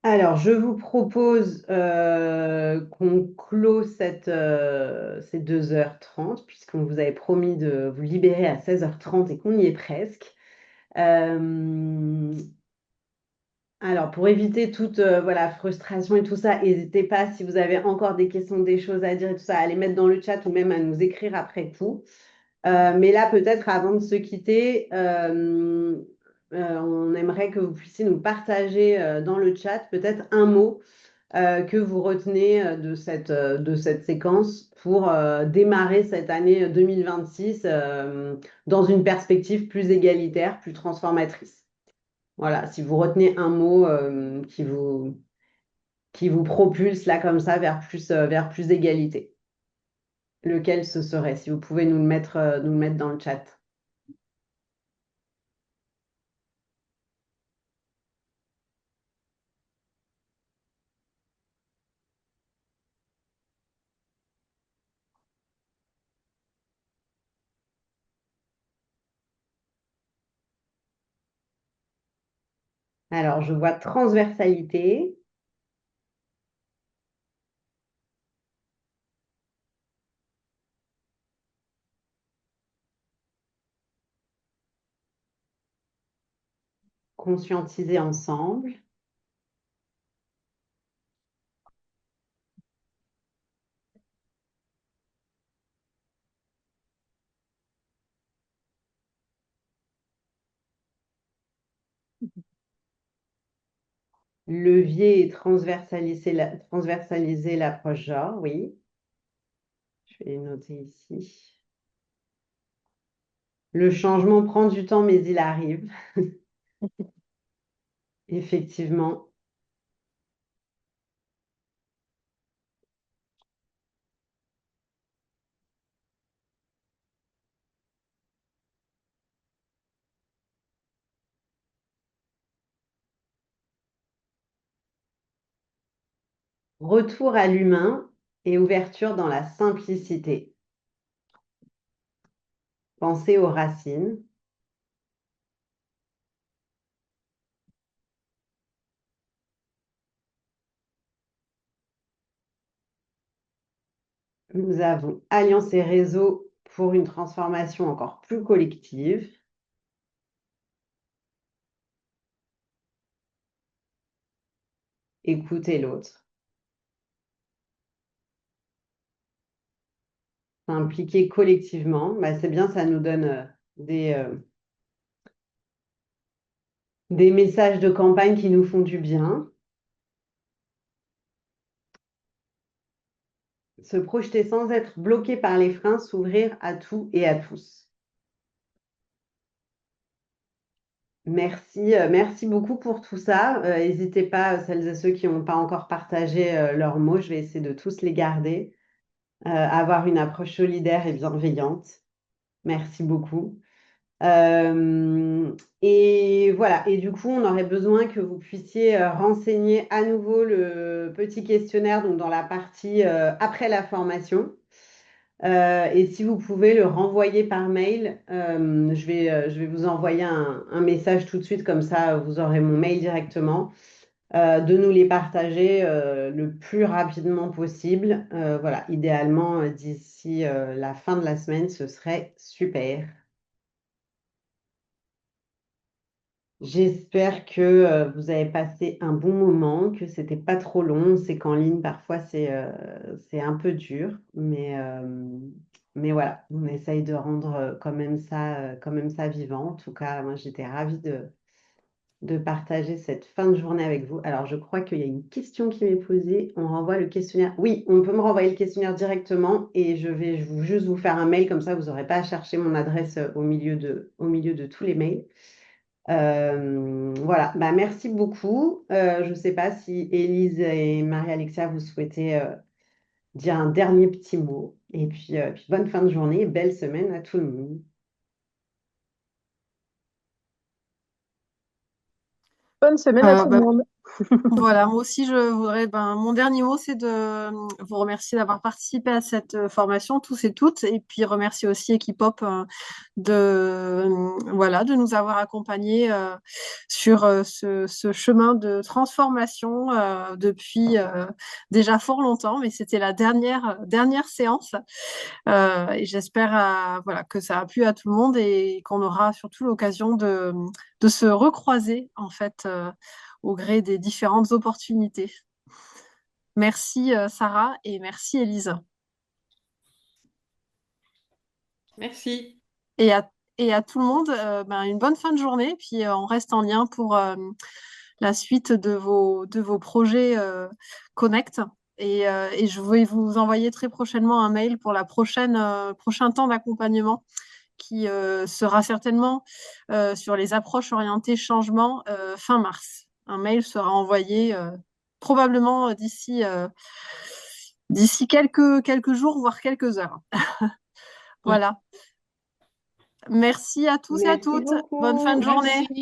Alors, je vous propose qu'on clôt ces 2h30, puisqu'on vous avait promis de vous libérer à 16h30 et qu'on y est presque. Alors, pour éviter toute voilà, frustration et tout ça, n'hésitez pas, si vous avez encore des questions, des choses à dire et tout ça, à les mettre dans le chat ou même à nous écrire après coup. Mais là, peut-être avant de se quitter, on aimerait que vous puissiez nous partager dans le chat peut-être un mot que vous retenez de cette séquence pour démarrer cette année 2026 dans une perspective plus égalitaire, plus transformatrice. Voilà, si vous retenez un mot qui vous propulse là comme ça vers plus d'égalité. Lequel ce serait? Si vous pouvez nous le mettre dans le chat. Alors, je vois transversalité. conscientiser ensemble. Levier et transversaliser l'approche genre, oui. Je vais les noter ici. Le changement prend du temps, mais il arrive. Effectivement. Retour à l'humain et ouverture dans la simplicité. Penser aux racines. Nous avons alliance et réseau pour une transformation encore plus collective. Écouter l'autre. S'impliquer collectivement, bah, c'est bien, ça nous donne des messages de campagne qui nous font du bien. Se projeter sans être bloqué par les freins, s'ouvrir à tout et à tous. Merci beaucoup pour tout ça. N'hésitez pas, celles et ceux qui n'ont pas encore partagé leurs mots, je vais essayer de tous les garder. Avoir une approche solidaire et bienveillante. Merci beaucoup. Et voilà, et du coup, on aurait besoin que vous puissiez renseigner à nouveau le petit questionnaire donc dans la partie après la formation. Et si vous pouvez le renvoyer par mail, je vais vous envoyer un message tout de suite, comme ça vous aurez mon mail directement, de nous les partager le plus rapidement possible. Voilà, idéalement d'ici la fin de la semaine, ce serait super. J'espère que vous avez passé un bon moment, que c'était pas trop long. C'est qu'en ligne, parfois, c'est un peu dur, mais voilà, on essaye de rendre quand même ça vivant. En tout cas, moi, j'étais ravie de partager cette fin de journée avec vous. Alors, je crois qu'il y a une question qui m'est posée. On renvoie le questionnaire. Oui, on peut me renvoyer le questionnaire directement et je vais juste vous faire un mail, comme ça, vous n'aurez pas à chercher mon adresse au milieu de tous les mails. Voilà, bah, merci beaucoup. Je ne sais pas si Élise et Marie-Alexia, vous souhaitez dire un dernier petit mot. Et puis bonne fin de journée et belle semaine à tout le monde. Bonne semaine à tout le monde. Voilà, moi aussi, je voudrais, mon dernier mot, c'est de vous remercier d'avoir participé à cette formation, tous et toutes, et puis remercier aussi Equipop de nous avoir accompagnés sur ce chemin de transformation depuis déjà fort longtemps, mais c'était la dernière séance. Et j'espère voilà, que ça a plu à tout le monde et qu'on aura surtout l'occasion de se recroiser, en fait, au gré des différentes opportunités. Merci Sarah et merci Élise. Merci. Et à tout le monde, une bonne fin de journée. Puis on reste en lien pour la suite de vos projets Connect. Et je vais vous envoyer très prochainement un mail pour la prochain temps d'accompagnement qui sera certainement sur les approches orientées changement fin mars. Un mail sera envoyé probablement d'ici quelques jours, voire quelques heures. Voilà. Merci à tous et à Merci toutes. beaucoup. Bonne fin de journée. Merci.